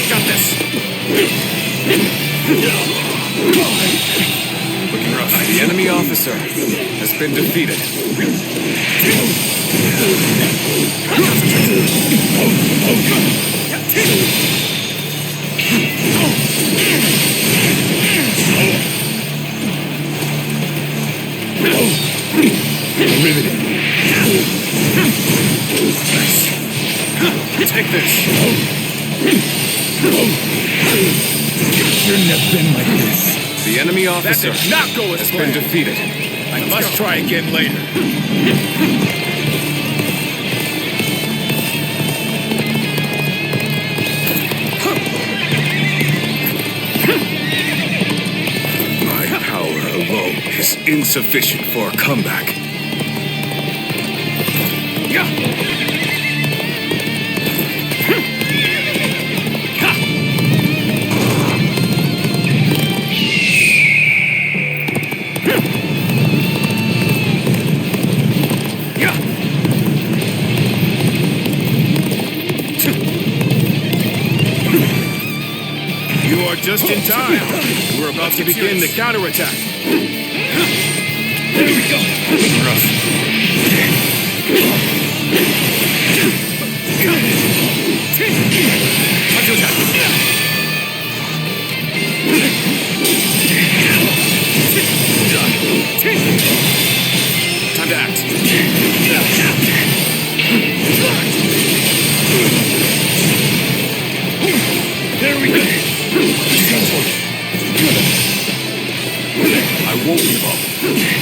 Got this. Looking rough. The enemy officer has been defeated. Take this. Shouldn't have been like this. The enemy That officer did not go as has been planned. defeated. I must try again later. My power alone is insufficient for a comeback. You are just in time. We're about to begin the counterattack. There we go. Rough. Time to attack. Time to act. There we go. I won't give up.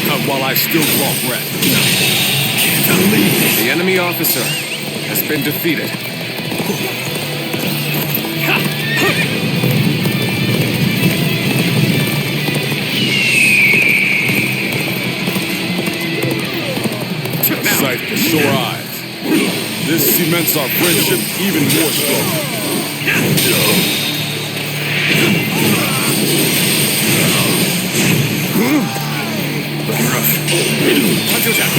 Not while I still draw breath. The enemy officer has been defeated. Sight for sore eyes. This cements our friendship even more strong. Time to attack.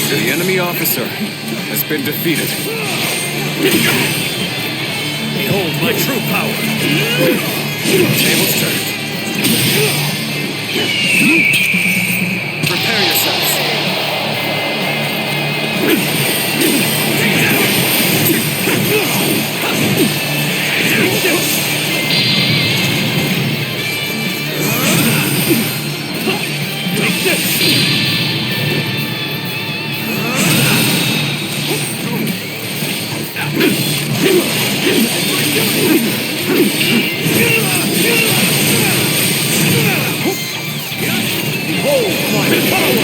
The enemy officer has been defeated. Behold my true power! Tables turned. Prepare yourselves. Behold my power!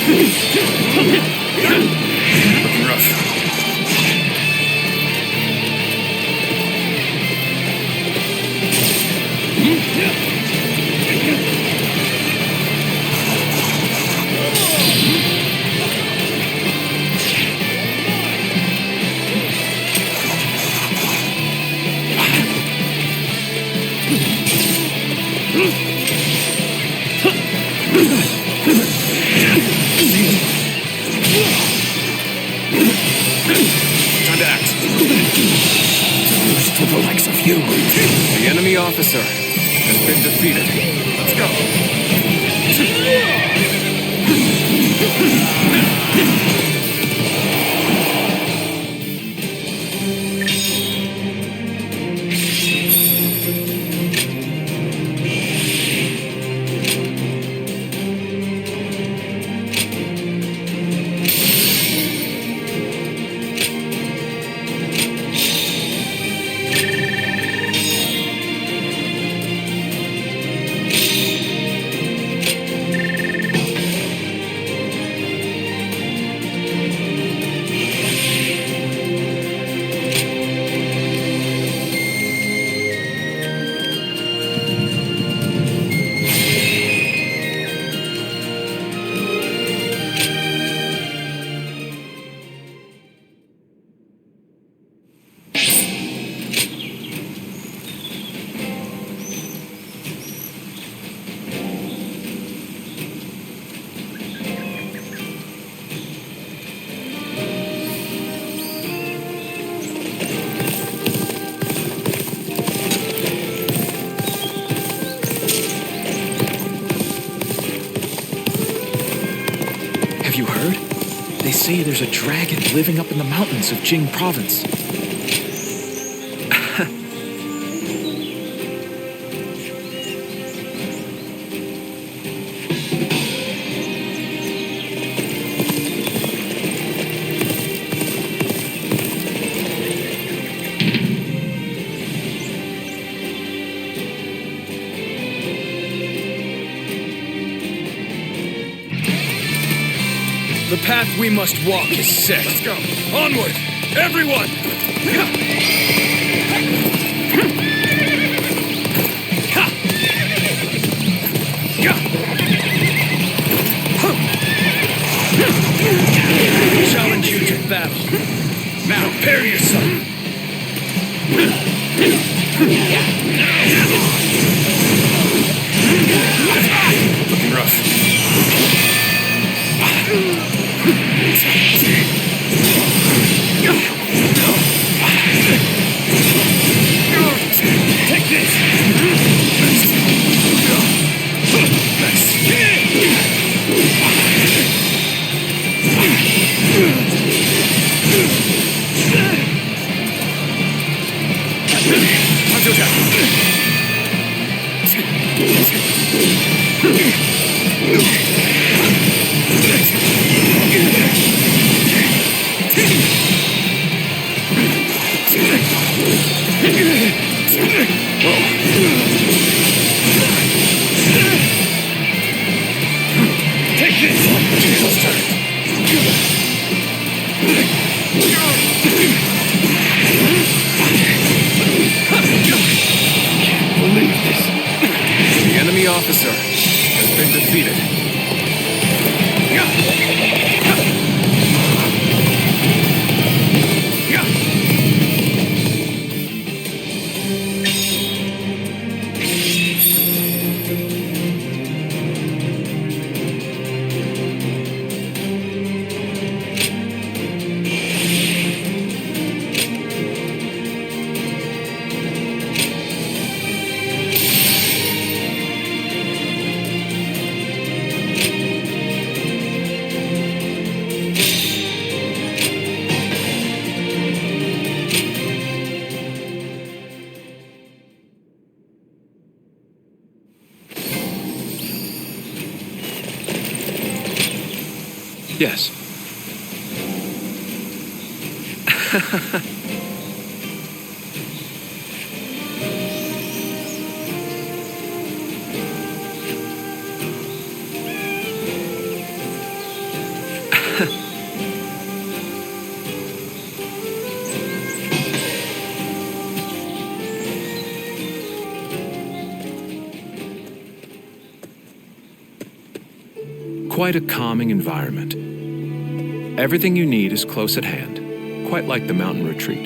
Looking rough. Time to act. To the likes of you. The enemy officer has been defeated. Let's go. Have you heard? They say there's a dragon living up in the mountains of Jing province. The path we must walk is set. Let's go. Onward, everyone! Challenge you to battle. Now, prepare yourself. Looking rough. Take this! Time to attack. Take this! Believe this. The enemy officer has been defeated. Yes. Quite a calming environment. Everything you need is close at hand, quite like the mountain retreat.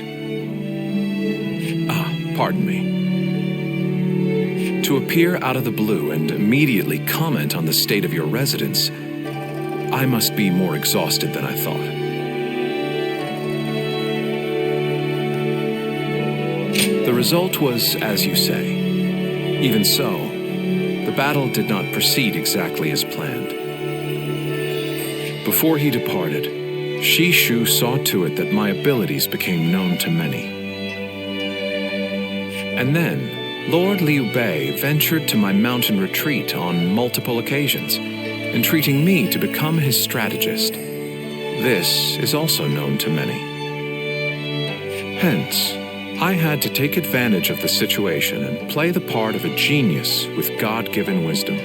Pardon me. To appear out of the blue and immediately comment on the state of your residence, I must be more exhausted than I thought. The result was as you say. Even so, the battle did not proceed exactly as planned. Before he departed, Shishu saw to it that my abilities became known to many. And then, Lord Liu Bei ventured to my mountain retreat on multiple occasions, entreating me to become his strategist. This is also known to many. Hence, I had to take advantage of the situation and play the part of a genius with God-given wisdom.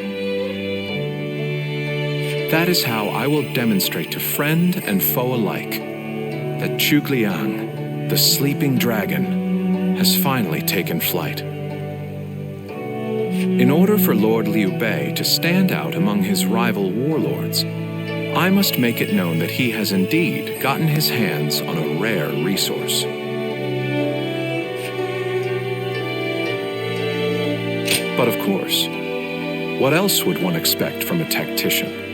That is how I will demonstrate to friend and foe alike that Zhuge Liang, the sleeping dragon, has finally taken flight. In order for Lord Liu Bei to stand out among his rival warlords, I must make it known that he has indeed gotten his hands on a rare resource. But of course, what else would one expect from a tactician?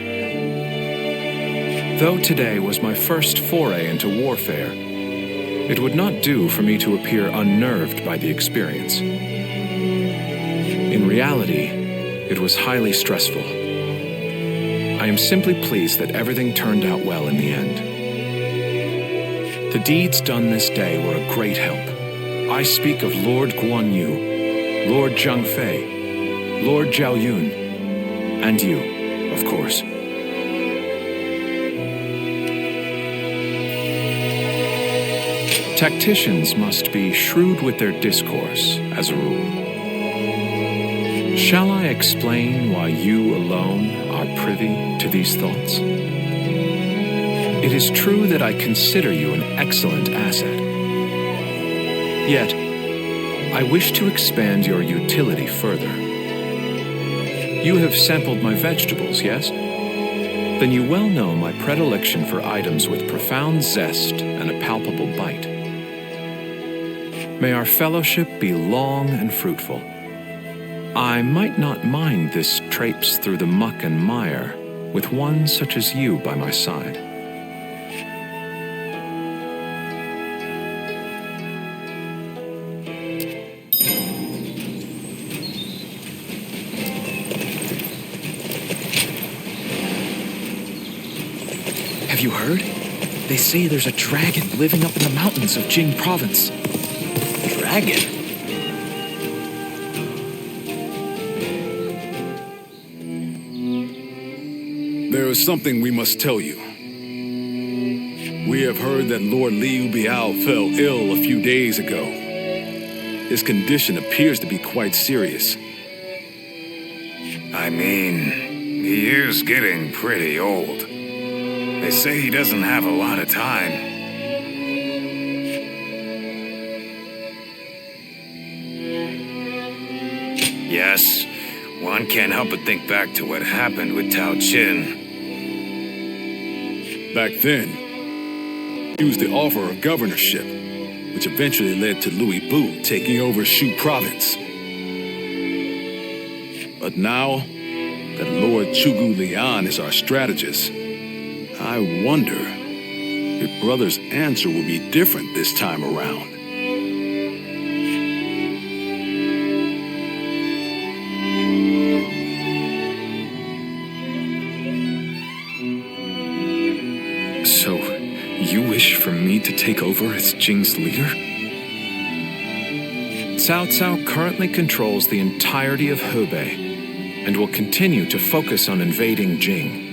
Though today was my first foray into warfare, it would not do for me to appear unnerved by the experience. In reality, it was highly stressful. I am simply pleased that everything turned out well in the end. The deeds done this day were a great help. I speak of Lord Guan Yu, Lord Zhang Fei, Lord Zhao Yun, and you, of course. Tacticians must be shrewd with their discourse, as a rule. Shall I explain why you alone are privy to these thoughts? It is true that I consider you an excellent asset. Yet, I wish to expand your utility further. You have sampled my vegetables, yes? Then you well know my predilection for items with profound zest and a palpable bite. May our fellowship be long and fruitful. I might not mind this traipse through the muck and mire with one such as you by my side. Have you heard? They say there's a dragon living up in the mountains of Jing province. Dragon? There is something we must tell you. We have heard that Lord Liu Biao fell ill a few days ago. His condition appears to be quite serious. I mean, he is getting pretty old. They say he doesn't have a lot of time. Yes, one can't help but think back to what happened with Tao Qin. Back then, he was the offer of governorship, which eventually led to Louis Bu taking over Shu province. But now that Lord Zhuge Liang is our strategist, I wonder if Brother's answer will be different this time around. So, you wish for me to take over as Jing's leader? Cao Cao currently controls the entirety of Hebei and will continue to focus on invading Jing.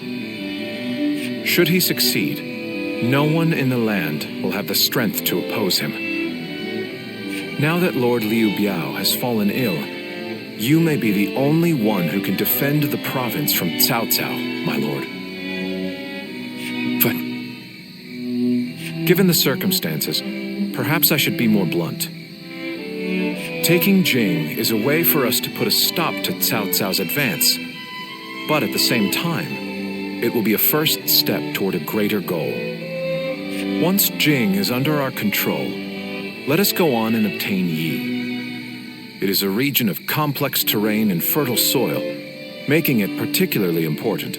Should he succeed, no one in the land will have the strength to oppose him. Now that Lord Liu Biao has fallen ill, you may be the only one who can defend the province from Cao Cao, my lord. But, given the circumstances, perhaps I should be more blunt. Taking Jing is a way for us to put a stop to Cao Cao's advance, but at the same time, It will be a first step toward a greater goal. Once Jing is under our control, let us go on and obtain Yi. It is a region of complex terrain and fertile soil, making it particularly important.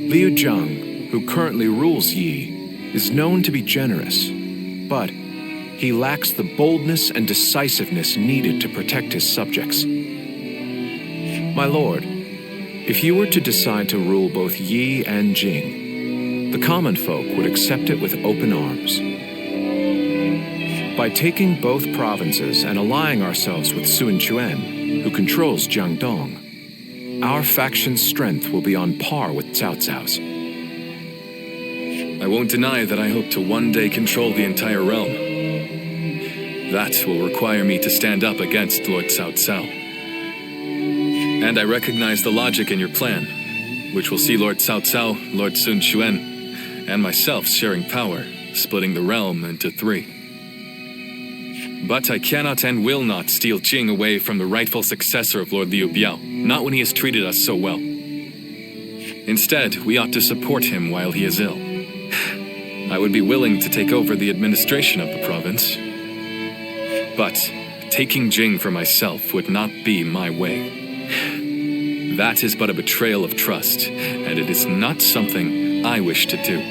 Liu Zhang, who currently rules Yi, is known to be generous, but he lacks the boldness and decisiveness needed to protect his subjects. My lord, if you were to decide to rule both Yi and Jing, the common folk would accept it with open arms. By taking both provinces and allying ourselves with Sun Quan, who controls Jiangdong, our faction's strength will be on par with Cao Cao's. I won't deny that I hope to one day control the entire realm. That will require me to stand up against Lord Cao Cao. And I recognize the logic in your plan, which will see Lord Cao Cao, Lord Sun Quan, and myself sharing power, splitting the realm into 3. But I cannot and will not steal Jing away from the rightful successor of Lord Liu Biao, not when he has treated us so well. Instead, we ought to support him while he is ill. I would be willing to take over the administration of the province. But taking Jing for myself would not be my way. That is but a betrayal of trust, and it is not something I wish to do.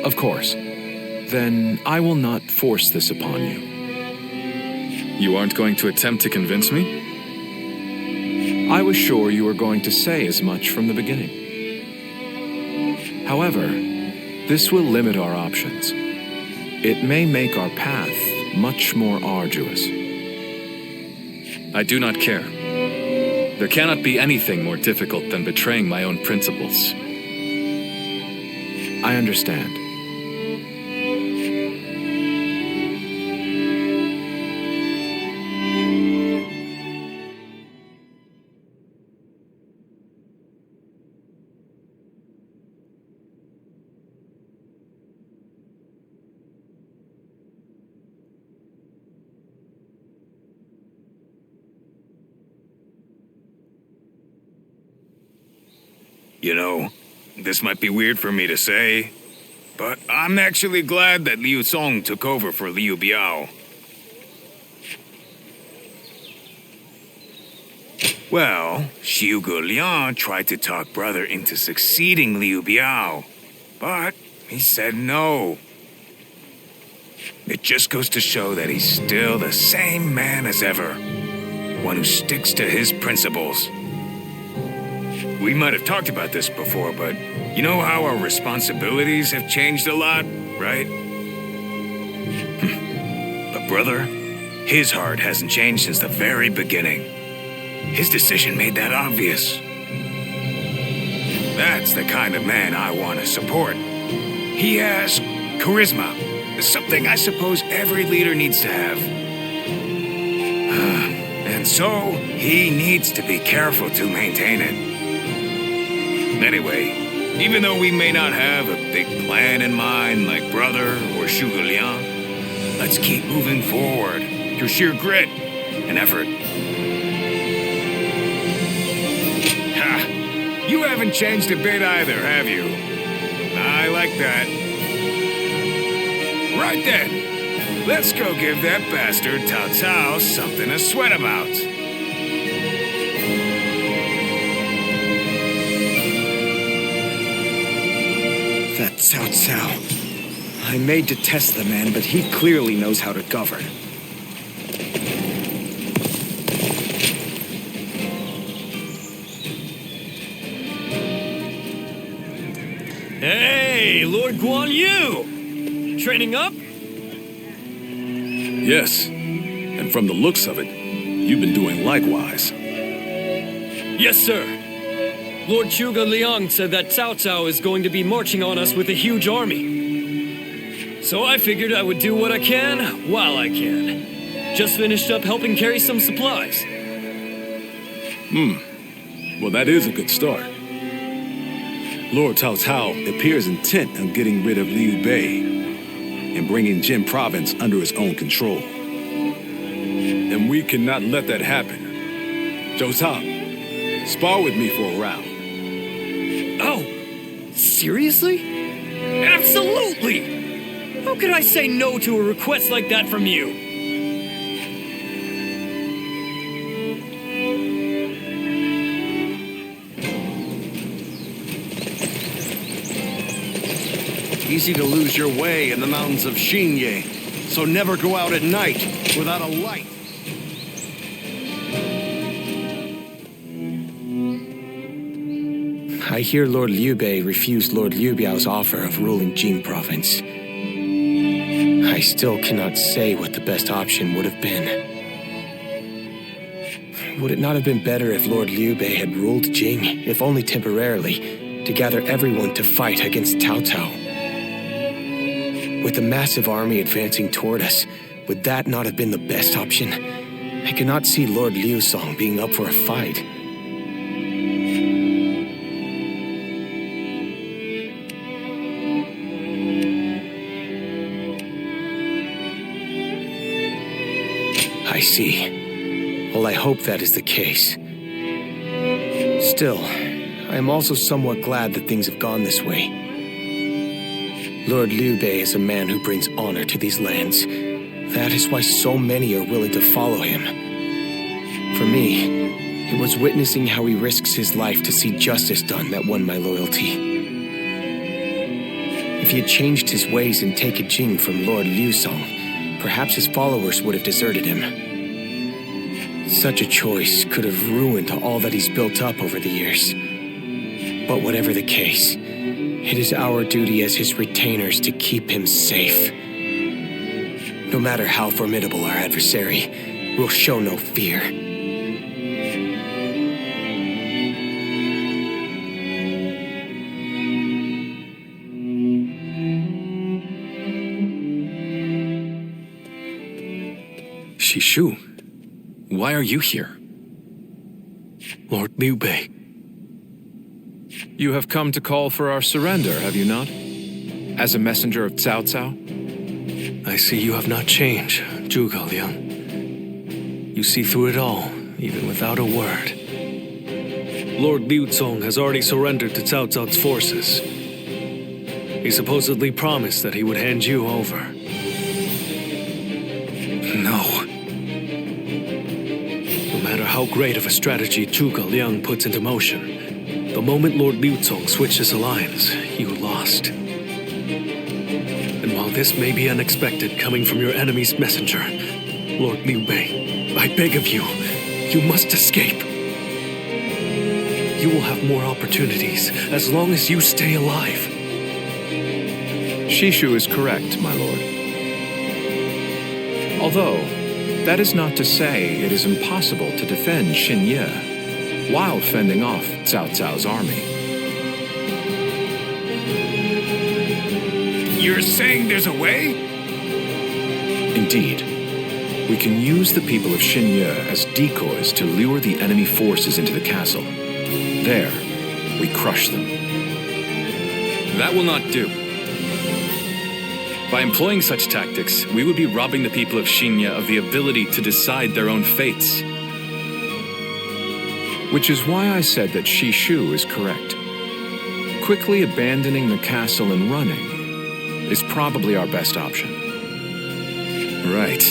Of course. Then I will not force this upon you. You aren't going to attempt to convince me? I was sure you were going to say as much from the beginning. However, this will limit our options. It may make our path much more arduous. I do not care. There cannot be anything more difficult than betraying my own principles. I understand. You know, this might be weird for me to say, but I'm actually glad that Liu Song took over for Liu Biao. Well, Xiu Liang tried to talk brother into succeeding Liu Biao, but he said no. It just goes to show that he's still the same man as ever, one who sticks to his principles. We might have talked about this before, but you know how our responsibilities have changed a lot, right? But brother, his heart hasn't changed since the very beginning. His decision made that obvious. That's the kind of man I want to support. He has charisma, something I suppose every leader needs to have. And so, he needs to be careful to maintain it. Anyway, even though we may not have a big plan in mind like brother or Xiu Liang, let's keep moving forward through sheer grit and effort. Ha! You haven't changed a bit either, have you? I like that. Right then, let's go give that bastard Cao Cao something to sweat about. That Cao Cao. I may detest the man, but he clearly knows how to govern. Hey, Lord Guan Yu! Training up? Yes, and from the looks of it, you've been doing likewise. Yes, sir. Lord Zhuge Liang said that Cao Cao is going to be marching on us with a huge army. So I figured I would do what I can while I can. Just finished up helping carry some supplies. Well, that is a good start. Lord Cao Cao appears intent on getting rid of Liu Bei and bringing Jin province under his own control. And we cannot let that happen. Zhou Ta, spar with me for a round. Oh, seriously? Absolutely! How could I say no to a request like that from you? Easy to lose your way in the mountains of Xinye, so never go out at night without a light. I hear Lord Liu Bei refused Lord Liu Biao's offer of ruling Jing province. I still cannot say what the best option would have been. Would it not have been better if Lord Liu Bei had ruled Jing, if only temporarily, to gather everyone to fight against Cao Cao? With the massive army advancing toward us, would that not have been the best option? I cannot see Lord Liu Song being up for a fight. I see. Well, I hope that is the case. Still, I am also somewhat glad that things have gone this way. Lord Liu Bei is a man who brings honor to these lands. That is why so many are willing to follow him. For me, it was witnessing how he risks his life to see justice done that won my loyalty. If he had changed his ways and taken Jing from Lord Liu Song, perhaps his followers would have deserted him. Such a choice could have ruined all that he's built up over the years. But whatever the case, it is our duty as his retainers to keep him safe. No matter how formidable our adversary, we'll show no fear. Shishu, why are you here? Lord Liu Bei. You have come to call for our surrender, have you not? As a messenger of Cao Cao? I see you have not changed, Zhuge Liang. You see through it all, even without a word. Lord Liu Zong has already surrendered to Cao Cao's forces. He supposedly promised that he would hand you over. No. No matter how great of a strategy Zhuge Liang puts into motion, the moment Lord Liu Zong switched his alliance, you lost. And while this may be unexpected coming from your enemy's messenger, Lord Liu Bei, I beg of you, you must escape. You will have more opportunities as long as you stay alive. Shishu is correct, my lord. Although, that is not to say it is impossible to defend Xinye while fending off Cao Cao's army. You're saying there's a way? Indeed. We can use the people of Xinye as decoys to lure the enemy forces into the castle. There, we crush them. That will not do. By employing such tactics, we would be robbing the people of Xinye of the ability to decide their own fates. Which is why I said that Shishu is correct. Quickly abandoning the castle and running is probably our best option. Right.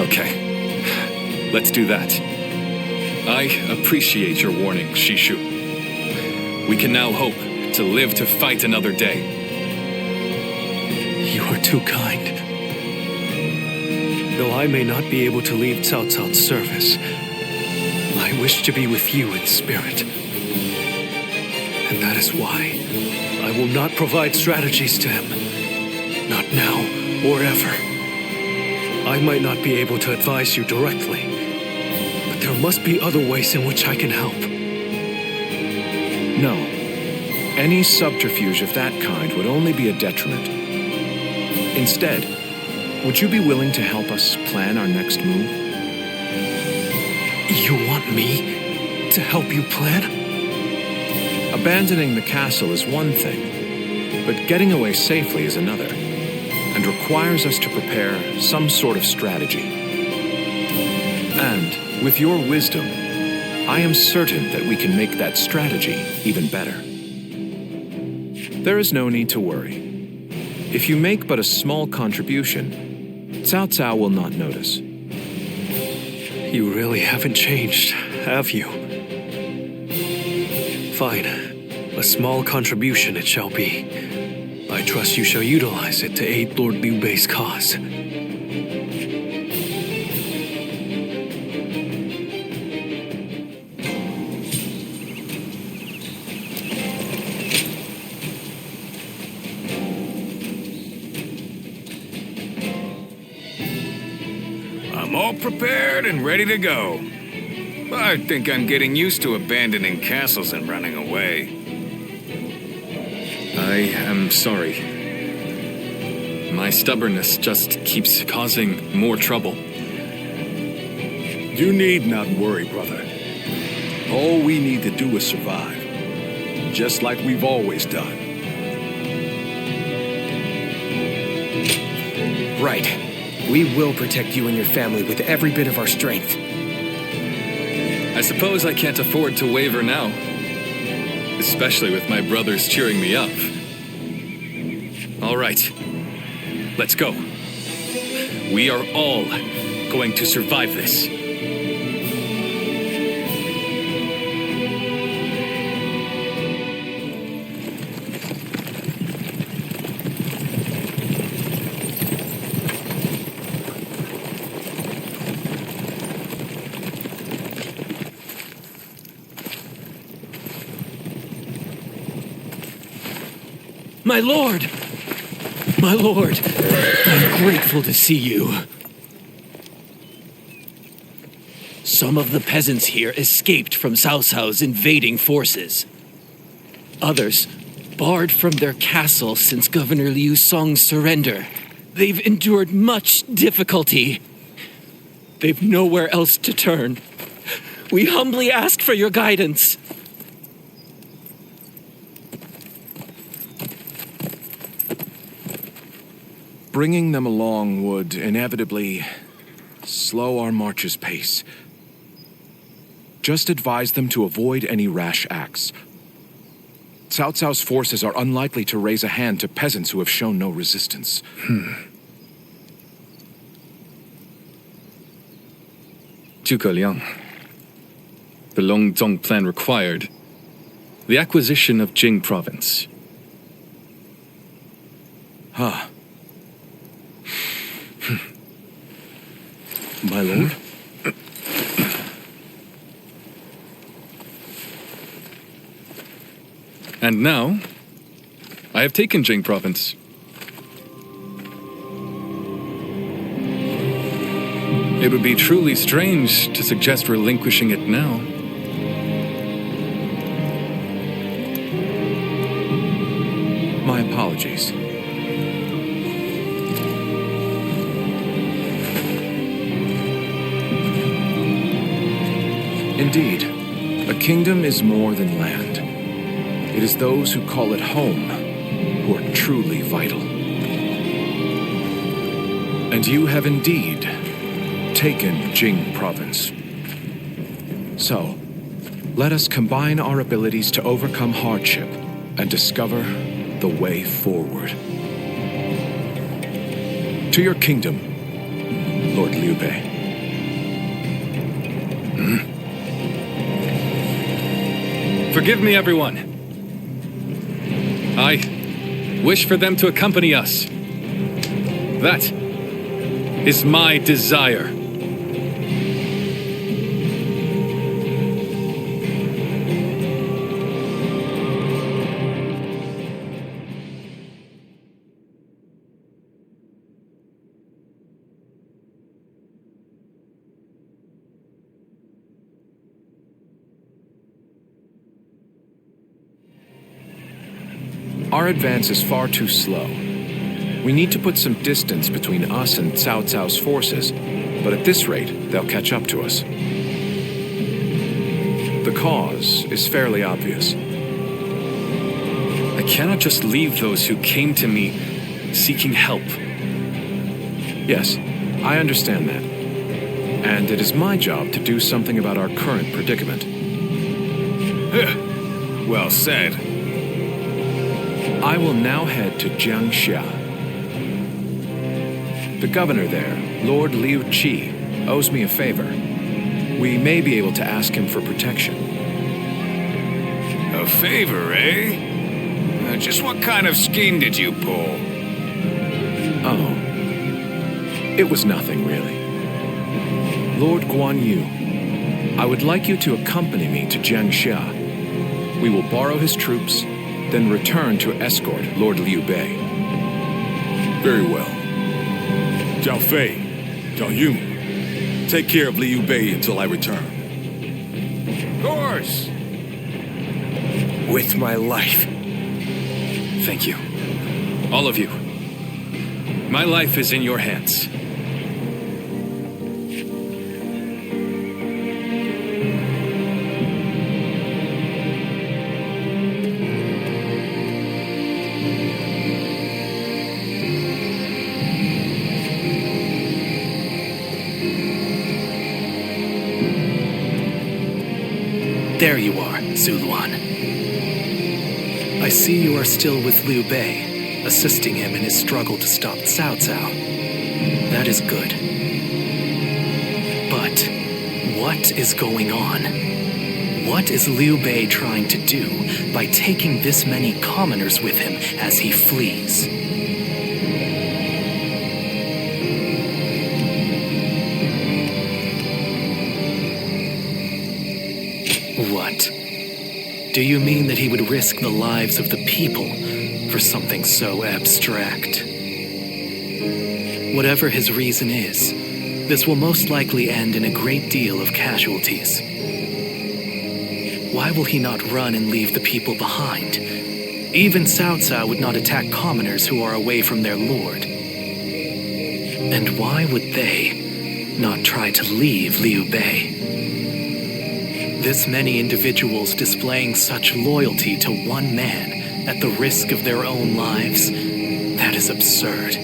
Okay. Let's do that. I appreciate your warning, Shishu. We can now hope to live to fight another day. You are too kind. Though I may not be able to leave Cao Cao's service, I wish to be with you in spirit. And that is why I will not provide strategies to him. Not now or ever. I might not be able to advise you directly, but there must be other ways in which I can help. No. Any subterfuge of that kind would only be a detriment. Instead, would you be willing to help us plan our next move? You want me to help you plan? Abandoning the castle is one thing, but getting away safely is another, and requires us to prepare some sort of strategy. And, with your wisdom, I am certain that we can make that strategy even better. There is no need to worry. If you make but a small contribution, Cao Cao will not notice. You really haven't changed, have you? Fine. A small contribution it shall be. I trust you shall utilize it to aid Lord Liu Bei's cause. I'm all prepared and ready to go. I think I'm getting used to abandoning castles and running away. I am sorry. My stubbornness just keeps causing more trouble. You need not worry, brother. All we need to do is survive, just like we've always done. Right. We will protect you and your family with every bit of our strength. I suppose I can't afford to waver now. Especially with my brothers cheering me up. All right. Let's go. We are all going to survive this. My lord! My lord! I'm grateful to see you. Some of the peasants here escaped from Cao Cao's invading forces. Others barred from their castle since Governor Liu Song's surrender. They've endured much difficulty. They've nowhere else to turn. We humbly ask for your guidance. Bringing them along would inevitably slow our march's pace. Just advise them to avoid any rash acts. Cao Cao's forces are unlikely to raise a hand to peasants who have shown no resistance. Zhuge Liang. The Longzong plan required the acquisition of Jing province. Huh. My lord? And now, I have taken Jing province. It would be truly strange to suggest relinquishing it now. My apologies. Indeed, a kingdom is more than land. It is those who call it home who are truly vital. And you have indeed taken Jing province. So, let us combine our abilities to overcome hardship and discover the way forward. To your kingdom, Lord Liu Bei. Forgive me, everyone. I wish for them to accompany us. That is my desire. Our advance is far too slow. We need to put some distance between us and Cao Cao's forces, but at this rate, they'll catch up to us. The cause is fairly obvious. I cannot just leave those who came to me seeking help. Yes, I understand that. And it is my job to do something about our current predicament. Well said. I will now head to Jiangxia. The governor there, Lord Liu Qi, owes me a favor. We may be able to ask him for protection. A favor, eh? Just what kind of scheme did you pull? Oh. It was nothing, really. Lord Guan Yu, I would like you to accompany me to Jiangxia. We will borrow his troops, then return to escort Lord Liu Bei. Very well. Zhao Fei, Zhao Yun, take care of Liu Bei until I return. Of course. With my life. Thank you. All of you. My life is in your hands. There you are, Zuluan. I see you are still with Liu Bei, assisting him in his struggle to stop Cao Cao. That is good. But what is going on? What is Liu Bei trying to do by taking this many commoners with him as he flees? What? Do you mean that he would risk the lives of the people for something so abstract? Whatever his reason is, this will most likely end in a great deal of casualties. Why will he not run and leave the people behind? Even Cao Cao would not attack commoners who are away from their lord. And why would they not try to leave Liu Bei? This many individuals displaying such loyalty to one man at the risk of their own lives, that is absurd.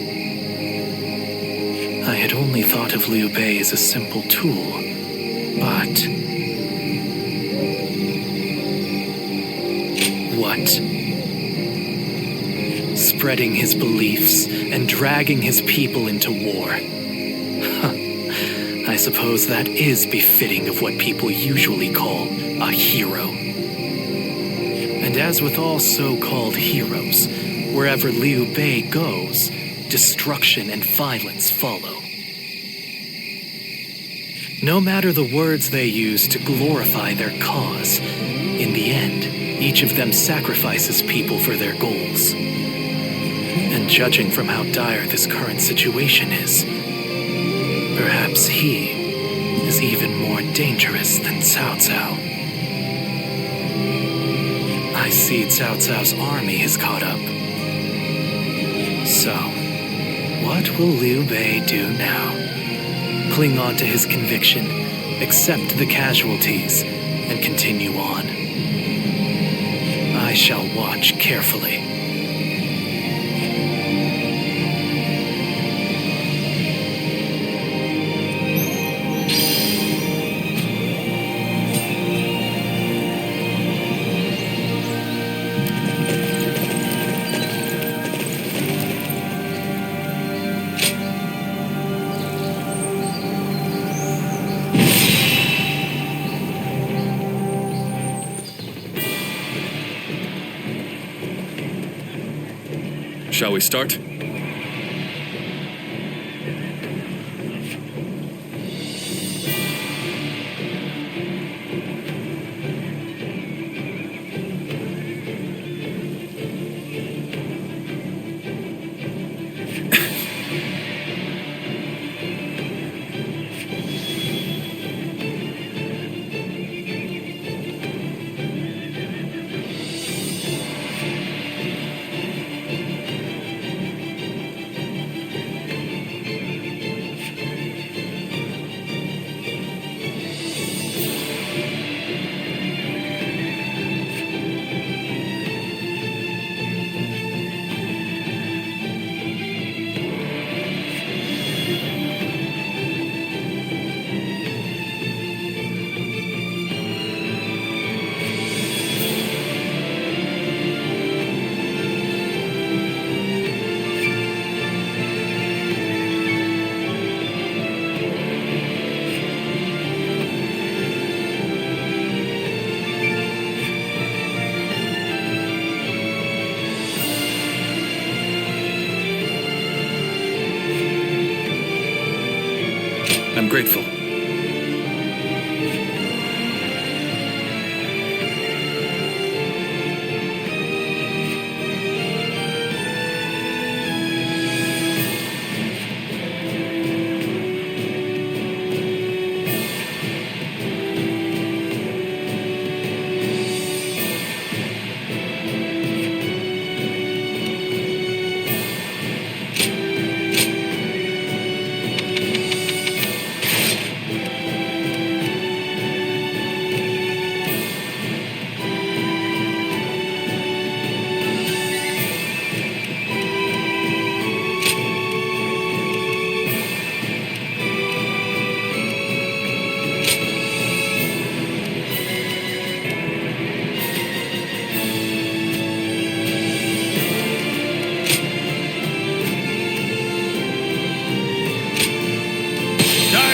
I had only thought of Liu Bei as a simple tool, but... What? Spreading his beliefs and dragging his people into war. I suppose that is befitting of what people usually call a hero. And as with all so-called heroes, wherever Liu Bei goes, destruction and violence follow. No matter the words they use to glorify their cause, in the end, each of them sacrifices people for their goals. And judging from how dire this current situation is, perhaps he is even more dangerous than Cao Cao. I see Cao Cao's army has caught up. So, what will Liu Bei do now? Cling on to his conviction, accept the casualties, and continue on. I shall watch carefully. Shall we start? I'm grateful.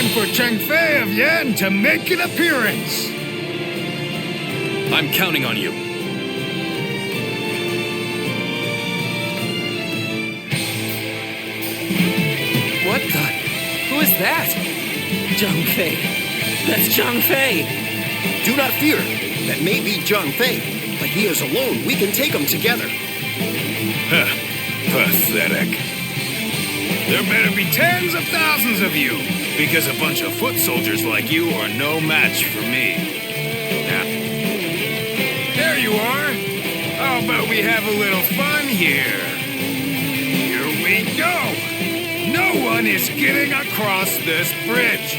For Cheng Fei of Yan to make an appearance. I'm counting on you. What the? Who is that? Zhang Fei. That's Zhang Fei. Do not fear. That may be Zhang Fei, but he is alone. We can take him together. Pathetic. There better be tens of thousands of you, because a bunch of foot soldiers like you are no match for me. Now, there you are. How about we have a little fun here? Here we go. No one is getting across this bridge.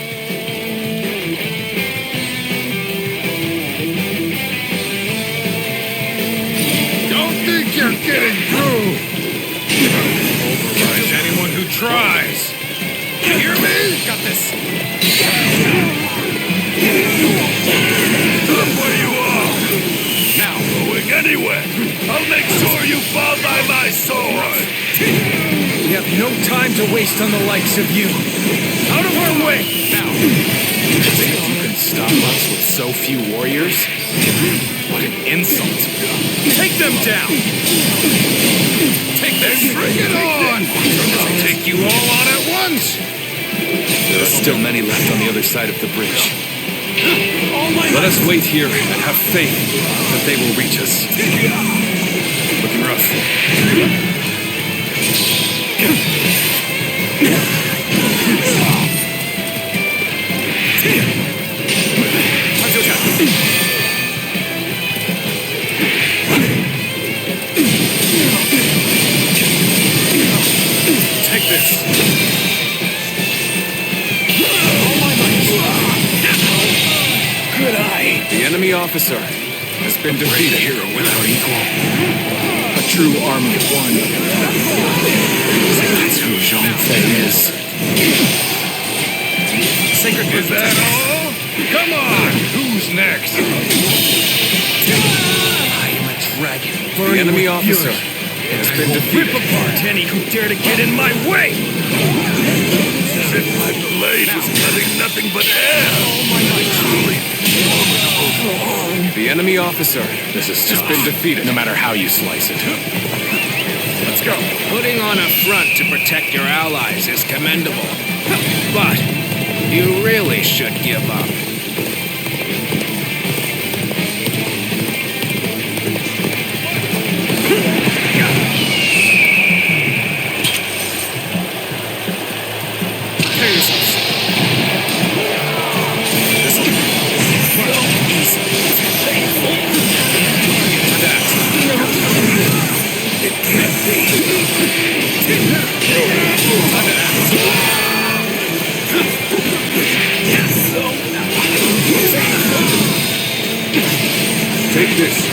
Don't think you're getting through. Override anyone who tries. You hear me? Got this. Look where you are! Now, going anywhere! I'll make sure you fall by my sword! We have no time to waste on the likes of you. Out of our way! Now, you think you can stop us with so few warriors? What an insult. Take them down! Take this! Bring it on! I'll take you all on at once! There are still many left on the other side of the bridge. Let us wait here and have faith that they will reach us. Looking rough. Take this. Good eye. The enemy officer has been defeated. A hero without equal. A true army of one. That's who Zhang Fei is. Sacred is that all? Come on! Who's next? I am a dragon. The enemy officer has been defeated. Rip apart any who dare to get in my way! As if my blade was cutting nothing but air! The enemy officer has been defeated, no matter how you slice it. Let's go. Putting on a front to protect your allies is commendable. But you really should give up. Take this.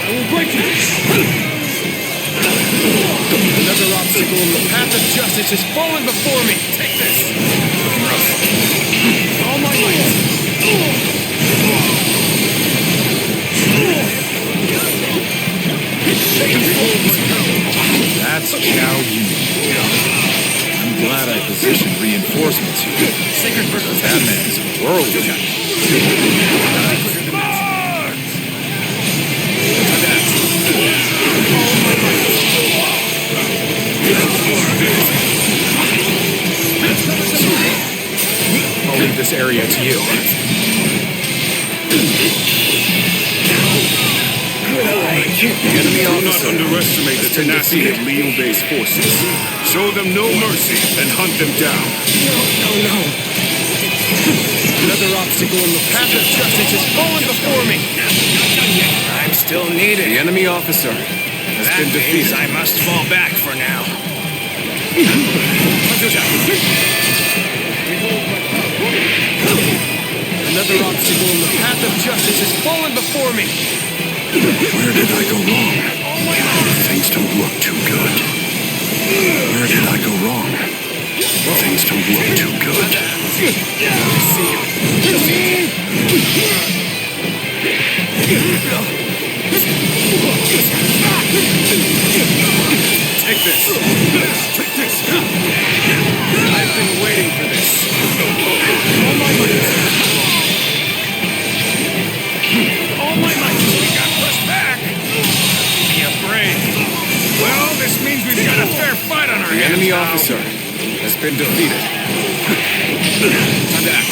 I will break it. Another obstacle in the path of justice has fallen before me. Take this. Looking rough. All my might. That's Xiao Yun. I'm glad I positioned reinforcements here. Sacred Virgil. That man is a world champion. this area to you. The enemy do not underestimate the tenacity of Liu Bei's forces. Show them no mercy and hunt them down. No. Another obstacle in the path of justice has fallen before me. I'm still needed. The enemy officer has been defeated. I must fall back for now. Another obstacle in the path of justice has fallen before me. Where did I go wrong? Things don't look too good. Where did I go wrong? Things don't look too good. Take this. Take this. I've been waiting for this. All my might. We got pushed back. Be afraid. Well, this means we've got a fair fight on our hands. The enemy now. officer has been defeated. Time to act.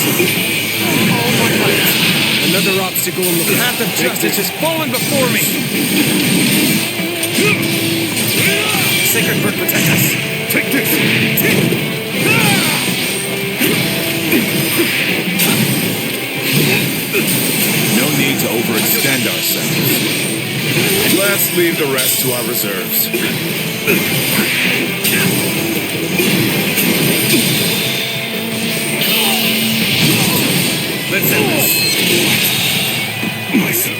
All my might. Another obstacle in the path of justice has fallen before me. Sacred Bird, protect us. Take this. No need to overextend ourselves. Let's leave the rest to our reserves. Let's end this.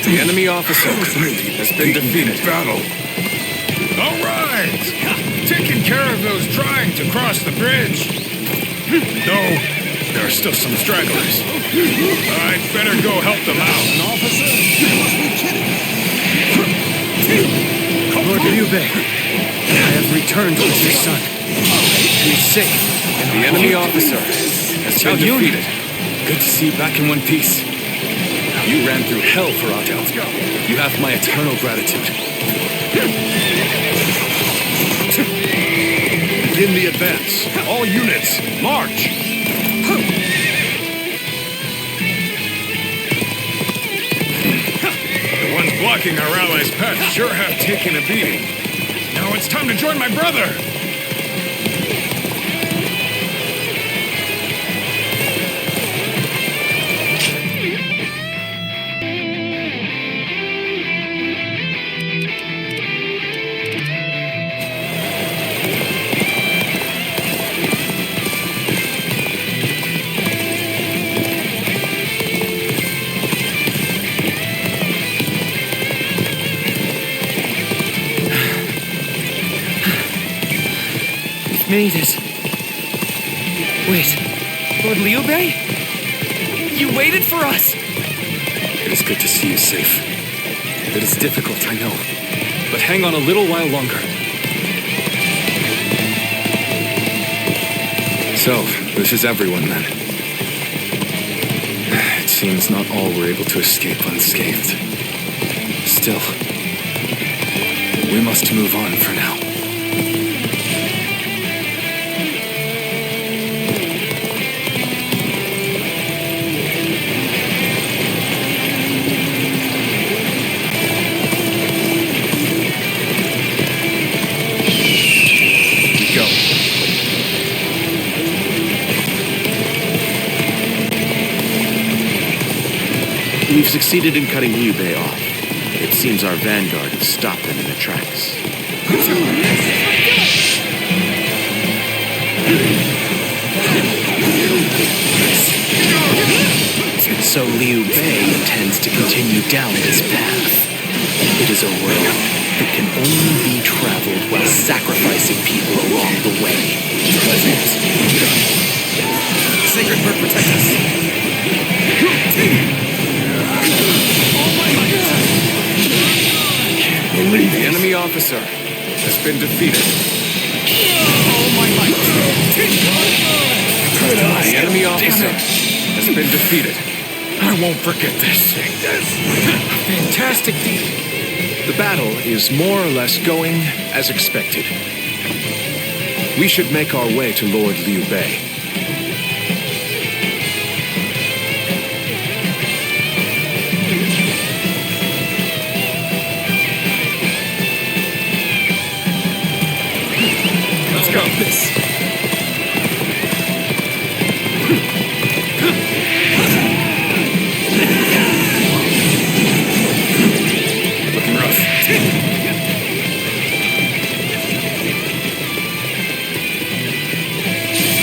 The enemy officer has been defeated. Battle. All right. Taking care of those trying to cross the bridge. No, there are still some stragglers. I'd better go help them out. An officer? You must be kidding. Lord Liu Bei, I have returned with your son. He's safe. And the enemy officer has been defeated. Good to see you back in one piece. You ran through hell for our help. You have my eternal gratitude. Begin the advance. All units, march! The ones blocking our allies' path sure have taken a beating. Now it's time to join my brother. Made it. Wait, Lord Liu Bei? You waited for us! It is good to see you safe. It is difficult, I know. But hang on a little while longer. So, this is everyone then. It seems not all were able to escape unscathed. Still, we must move on for now. We've succeeded in cutting Liu Bei off. It seems our vanguard has stopped them in their tracks. So Liu Bei intends to continue down this path. It is a road that can only be traveled while sacrificing people along the way. Sacred Bird, protect us. The enemy officer has been defeated. The enemy officer has been defeated. I won't forget this. Fantastic deed. The battle is more or less going as expected. We should make our way to Lord Liu Bei. this. Looking rough.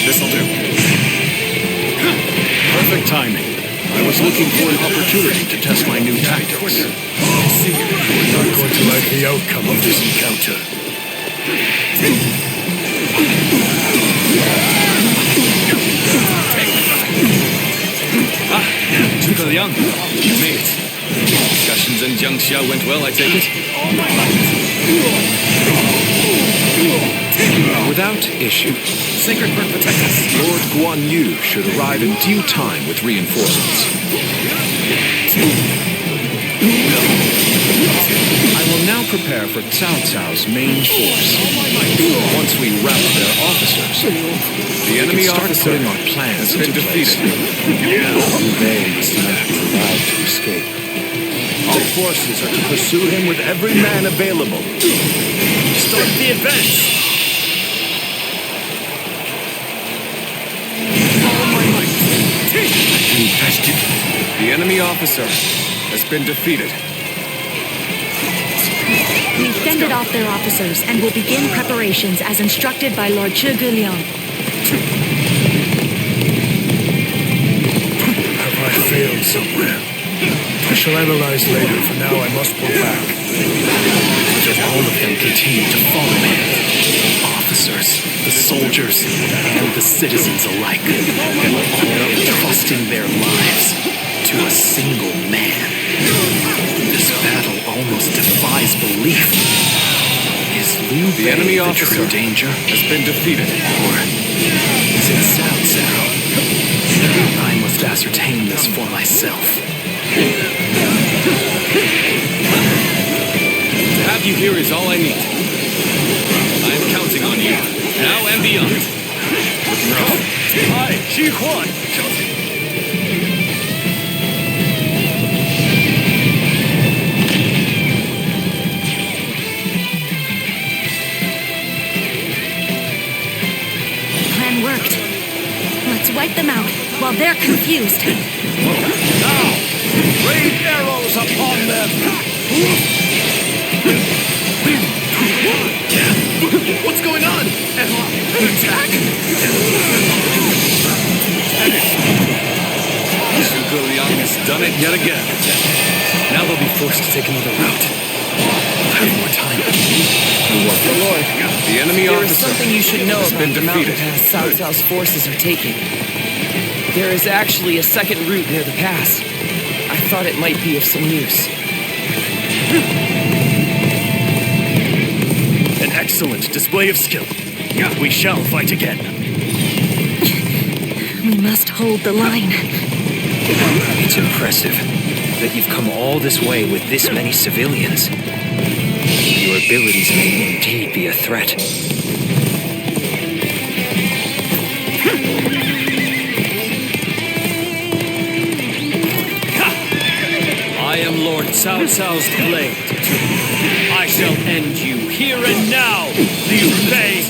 This'll do. Perfect timing. I was looking for an opportunity to test my new tactics. You're not going to like the outcome of this encounter. Zhuge Liang, you made it. Discussions in Jiangxia went well, I take it? Without issue. Sacred Bird protect us. Lord Guan Yu should arrive in due time with reinforcements. I will now prepare for Cao Cao's main force. Once we rout their officers, The enemy start officer putting our plans has been into place. defeated. They must not be allowed to escape. Our forces are to pursue him with every man available. Start the advance! The enemy officer has been defeated. We fended off their officers and will begin preparations as instructed by Lord Zhuge Liang. Have I failed somewhere? I shall analyze later. For now, I must pull back. But all of them continue to follow him. Officers, the soldiers, and the citizens alike. All trusting their lives to a single man. This battle almost defies belief. Is Liu The Bei enemy the officer true danger? has been defeated. Or is it Cao Cao? I must ascertain this for myself. To have you here is all I need. I am counting on you, now and beyond. Hi, Xi Huan! Plan worked. Let's wipe them out while they're confused. Now, rain arrows upon them! What's going on? An attack? Zhuge Liang has done it yet again. Now they'll be forced to take another route. I have more time. Lord, The enemy there is officer something you should know has about been the mountain defeated. pass Cao Cao's forces are taking. There is actually a second route near the pass. I thought it might be of some use. An excellent display of skill. We shall fight again. We must hold the line. It's impressive that you've come all this way with this many civilians. Your abilities may indeed be a threat. I am Lord Cao Cao's blade. I shall end you here and now, Liu Bei!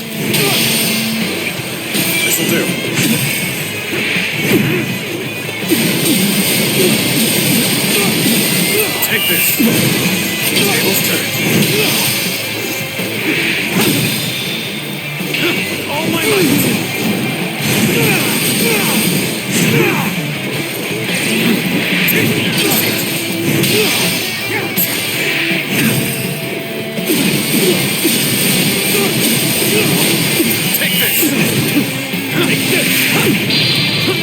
This'll do. Take this. Tables turned. All my might! Take this. Take this!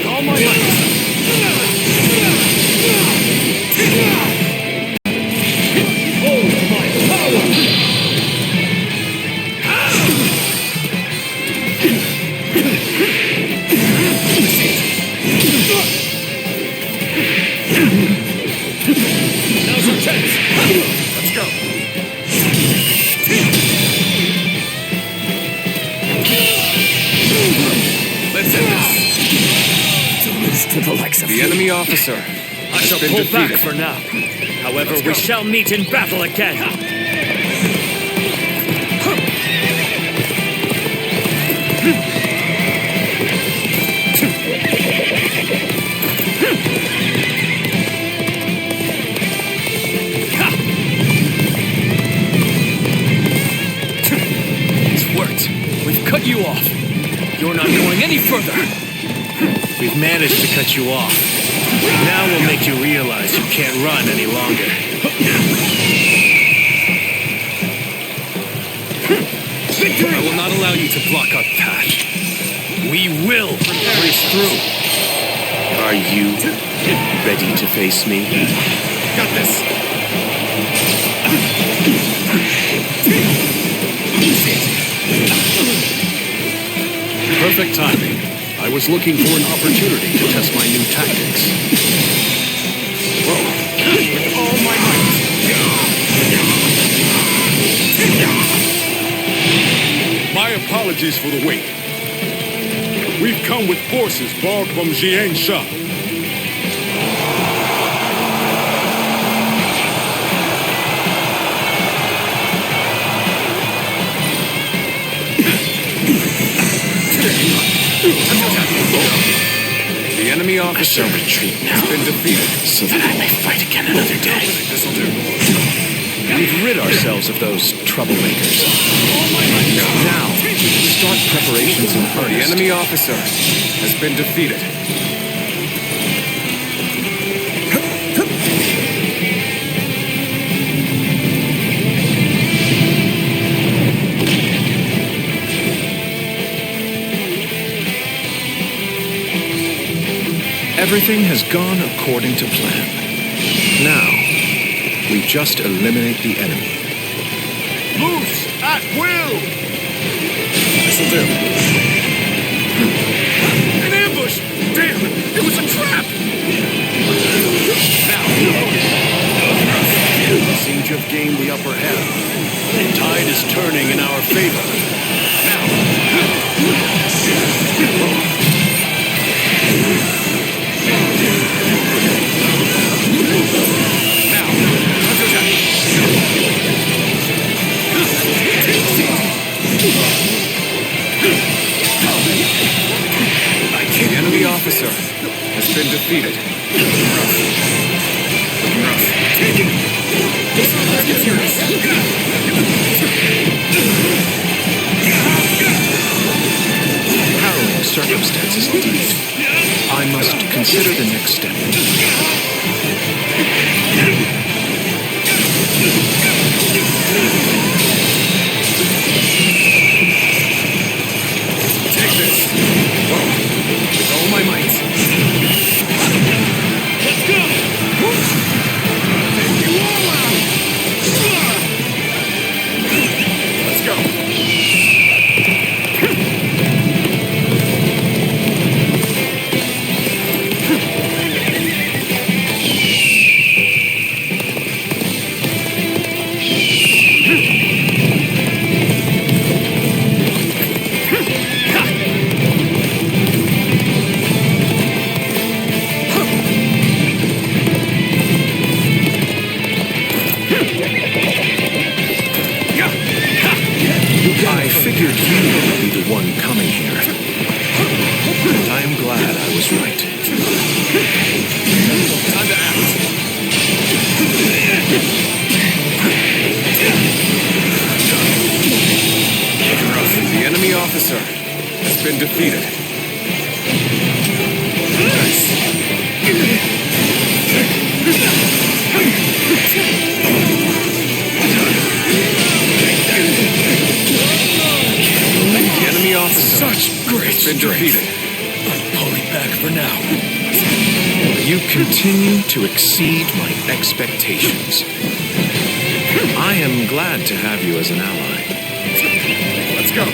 All my might! Hold my power! Now's our chance! Let's go! Let's end this. To the likes of The enemy officer I has shall been pull defeated. back for now. However, we shall meet in battle again. cut you off. You're not going any further. We've managed to cut you off. Now we'll make you realize you can't run any longer. I will not allow you to block our path. We will race through. Are you ready to face me? Got this. Perfect timing. I was looking for an opportunity to test my new tactics. With all my might. My apologies for the wait. We've come with forces borrowed from Jiansha. The enemy officer has been defeated, so that I may fight again another day. This'll do. We've rid ourselves of those troublemakers. Now, we can start preparations in earnest. The enemy officer has been defeated. Everything has gone according to plan. Now, we just eliminate the enemy. Loose at will! This'll do. An ambush! Damn! It was a trap! We seem to have gained the upper hand. The tide is turning in our favor. The enemy officer has been defeated. Harrowing circumstances indeed. I must consider the next step. Take this. With all my might. Let's go! Take you all out! Let's go. I figured you would be the one coming here. And I am glad I was right. Time to act. The enemy officer has been defeated. The enemy officer has been defeated. I'm pulling back for now. You continue to exceed my expectations. I am glad to have you as an ally. Let's go.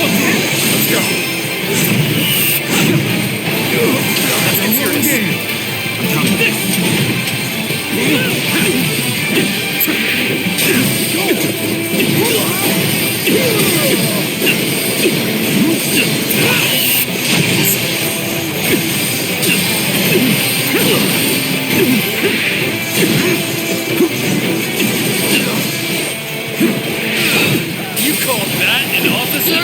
Let's go. Let's hear this. You call that an officer?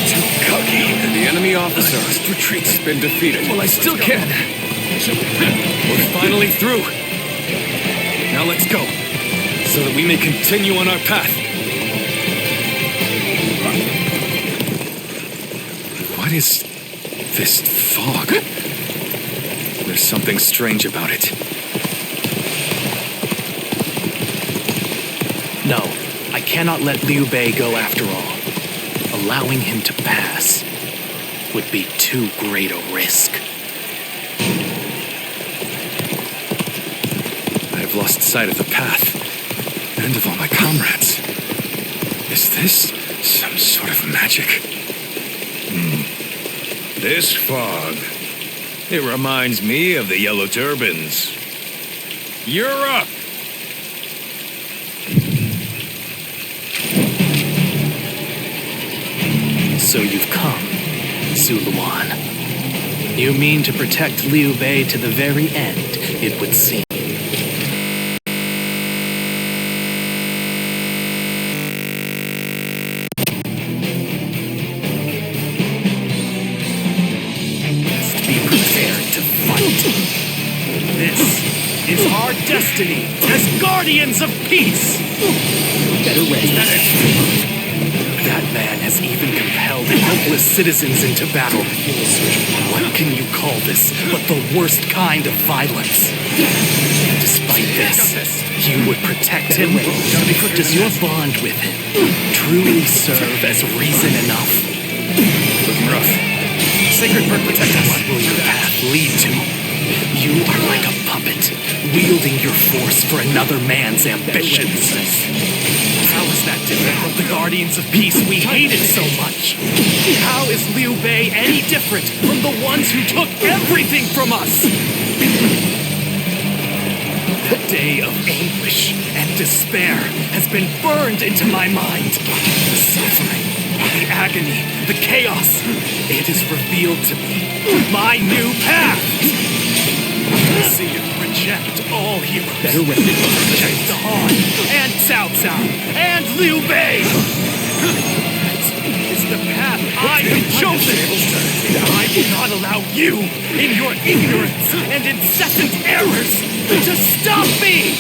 Too cocky. The enemy officer retreat's been defeated. Well, I still can. We're finally through. Now let's go, so that we may continue on our path. What is this fog? There's something strange about it. No, I cannot let Liu Bei go after all. Allowing him to pass would be too great a risk. I've lost sight of the path and of all my comrades. Is this some sort of magic? This fog. It reminds me of the Yellow Turbans. You're up! So you've come, Zuluan. You mean to protect Liu Bei to the very end, it would seem. This is our destiny as guardians of peace. Better rest. That man has even compelled helpless citizens into battle. What can you call this but the worst kind of violence? Despite this, you would protect him? Does your bond with him truly serve as reason enough? Looking rough. Sacred Bird, protect us. What will your path lead to? You are like a puppet, wielding your force for another man's ambitions. How is that different from the Guardians of Peace we hated so much? How is Liu Bei any different from the ones who took everything from us? The day of anguish and despair has been burned into my mind. The suffering, the agony, the chaos. It is revealed to me my new path. See you reject all heroes. Better reject the Han and Cao Cao and Liu Bei. That is the path I have chosen. And I will not allow you, in your ignorance and incessant errors, to stop me.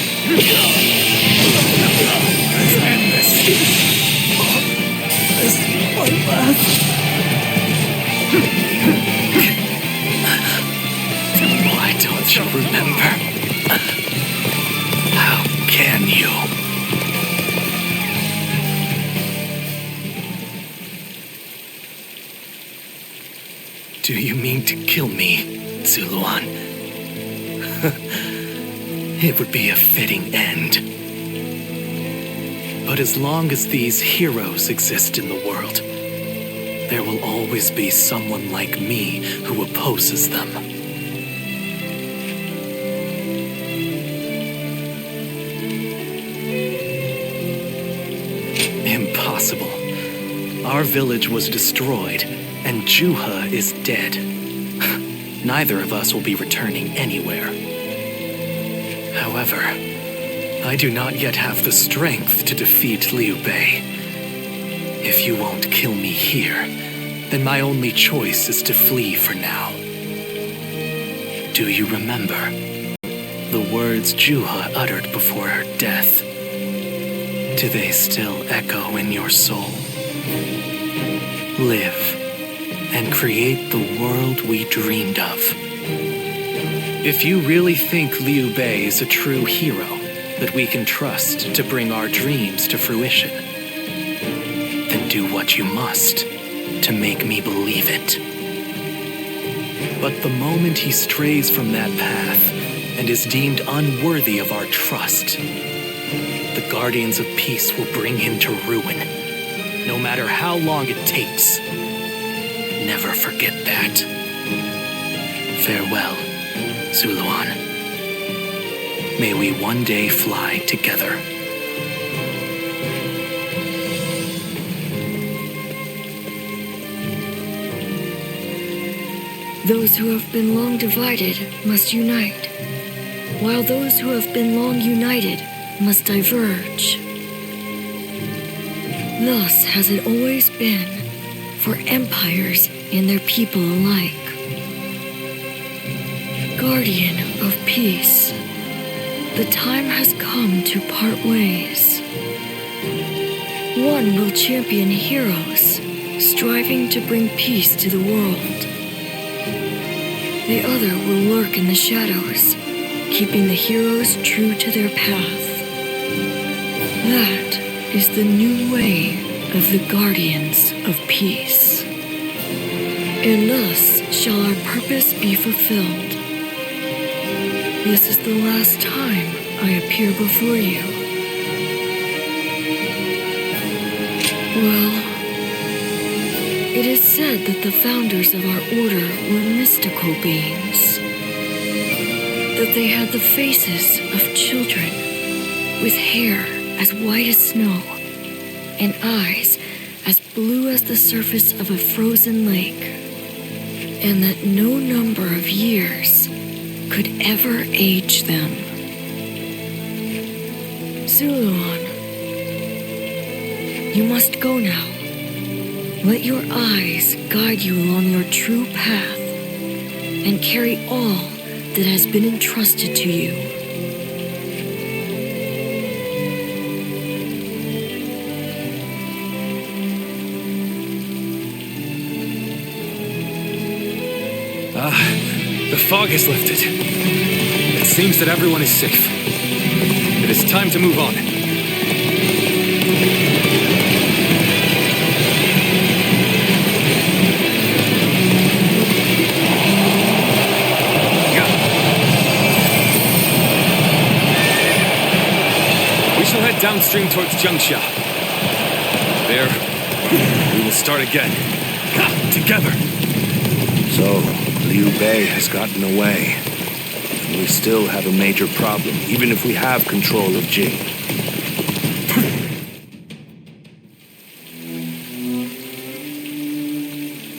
Let's end this. This is my last. Why don't you remember? How can you? Do you mean to kill me, Zuluan? It would be a fitting end. But as long as these heroes exist in the world, there will always be someone like me who opposes them. Impossible. Our village was destroyed, and Juha is dead. Neither of us will be returning anywhere. However, I do not yet have the strength to defeat Liu Bei. If you won't kill me here, then my only choice is to flee for now. Do you remember the words Juha uttered before her death? Do they still echo in your soul? Live and create the world we dreamed of. If you really think Liu Bei is a true hero that we can trust to bring our dreams to fruition, then do what you must to make me believe it. But the moment he strays from that path and is deemed unworthy of our trust, the Guardians of Peace will bring him to ruin no matter how long it takes. Never forget that. Farewell, Zuluan. May we one day fly together. Those who have been long divided must unite, while those who have been long united must diverge. Thus has it always been for empires and their people alike. Guardian of peace, the time has come to part ways. One will champion heroes, striving to bring peace to the world. The other will lurk in the shadows, keeping the heroes true to their path. That is the new way of the Guardians of Peace. And thus shall our purpose be fulfilled. This is the last time I appear before you. Well, it is said that the founders of our order were mystical beings. That they had the faces of children, with hair as white as snow, and eyes as blue as the surface of a frozen lake, and that no number of years could ever age them. Zuluan, you must go now. Let your eyes guide you along your true path, and carry all that has been entrusted to you. The fog has lifted. It seems that everyone is safe. It is time to move on. We shall head downstream towards Jiangxia. There, we will start again. Together. So, Liu Bei has gotten away. And we still have a major problem, even if we have control of Jing.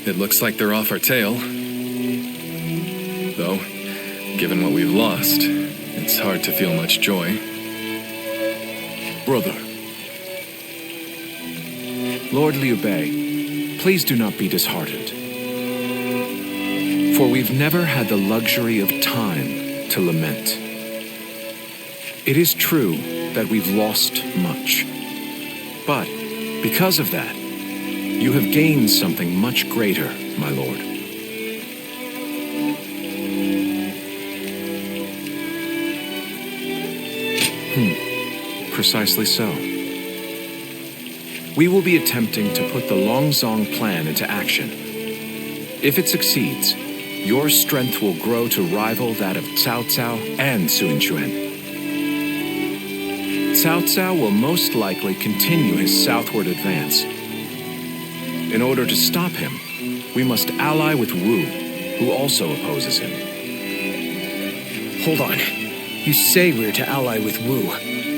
It looks like they're off our tail. Though, given what we've lost, it's hard to feel much joy. Brother. Lord Liu Bei, please do not be disheartened. For we've never had the luxury of time to lament. It is true that we've lost much. But because of that, you have gained something much greater, my lord. Precisely so. We will be attempting to put the Longzong plan into action. If it succeeds, your strength will grow to rival that of Cao Cao and Sun Quan. Cao Cao will most likely continue his southward advance. In order to stop him, we must ally with Wu, who also opposes him. Hold on. You say we're to ally with Wu,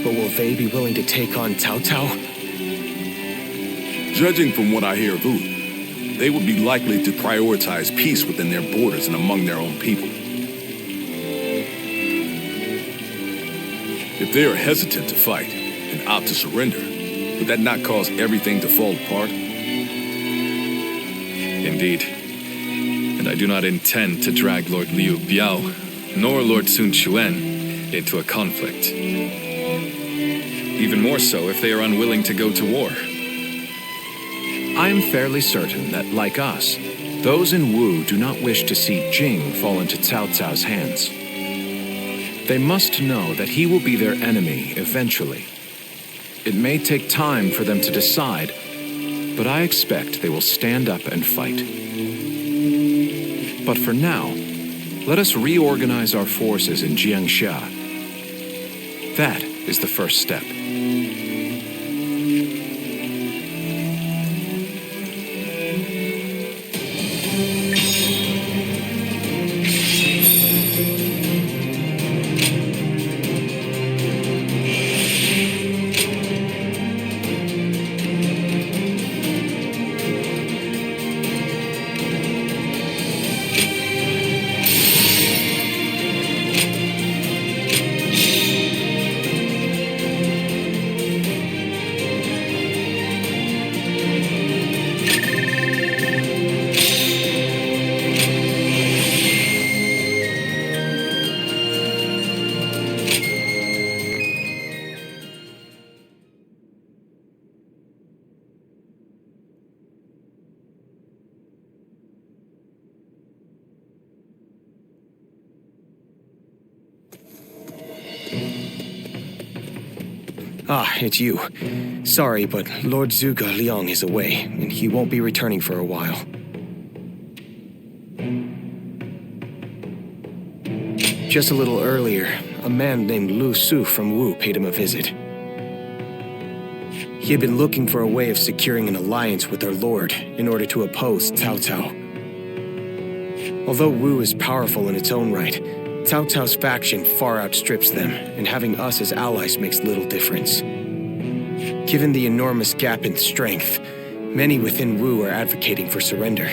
but will they be willing to take on Cao Cao? Judging from what I hear of Wu, they would be likely to prioritize peace within their borders and among their own people. If they are hesitant to fight and opt to surrender, would that not cause everything to fall apart? Indeed. And I do not intend to drag Lord Liu Biao, nor Lord Sun Quan, into a conflict. Even more so if they are unwilling to go to war. I am fairly certain that, like us, those in Wu do not wish to see Jing fall into Cao Cao's hands. They must know that he will be their enemy eventually. It may take time for them to decide, but I expect they will stand up and fight. But for now, let us reorganize our forces in Jiangxia. That is the first step. Ah, it's you. Sorry, but Lord Zhuge Liang is away, and he won't be returning for a while. Just a little earlier, a man named Lu Su from Wu paid him a visit. He had been looking for a way of securing an alliance with our lord in order to oppose Cao Cao. Although Wu is powerful in its own right, Cao Cao's faction far outstrips them, and having us as allies makes little difference. Given the enormous gap in strength, many within Wu are advocating for surrender.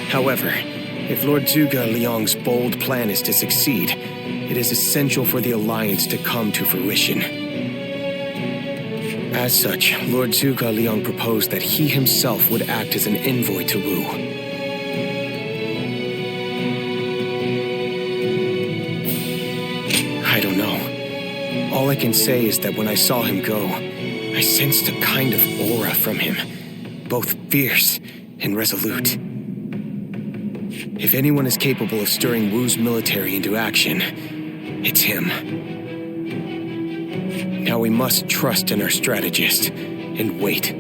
However, if Lord Zhuge Liang's bold plan is to succeed, it is essential for the alliance to come to fruition. As such, Lord Zhuge Liang proposed that he himself would act as an envoy to Wu. I don't know. All I can say is that when I saw him go, I sensed a kind of aura from him, both fierce and resolute. If anyone is capable of stirring Wu's military into action, it's him. Now we must trust in our strategist and wait.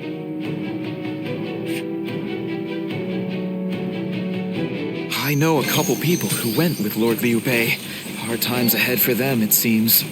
I know a couple people who went with Lord Liu Bei. Hard times ahead for them, it seems.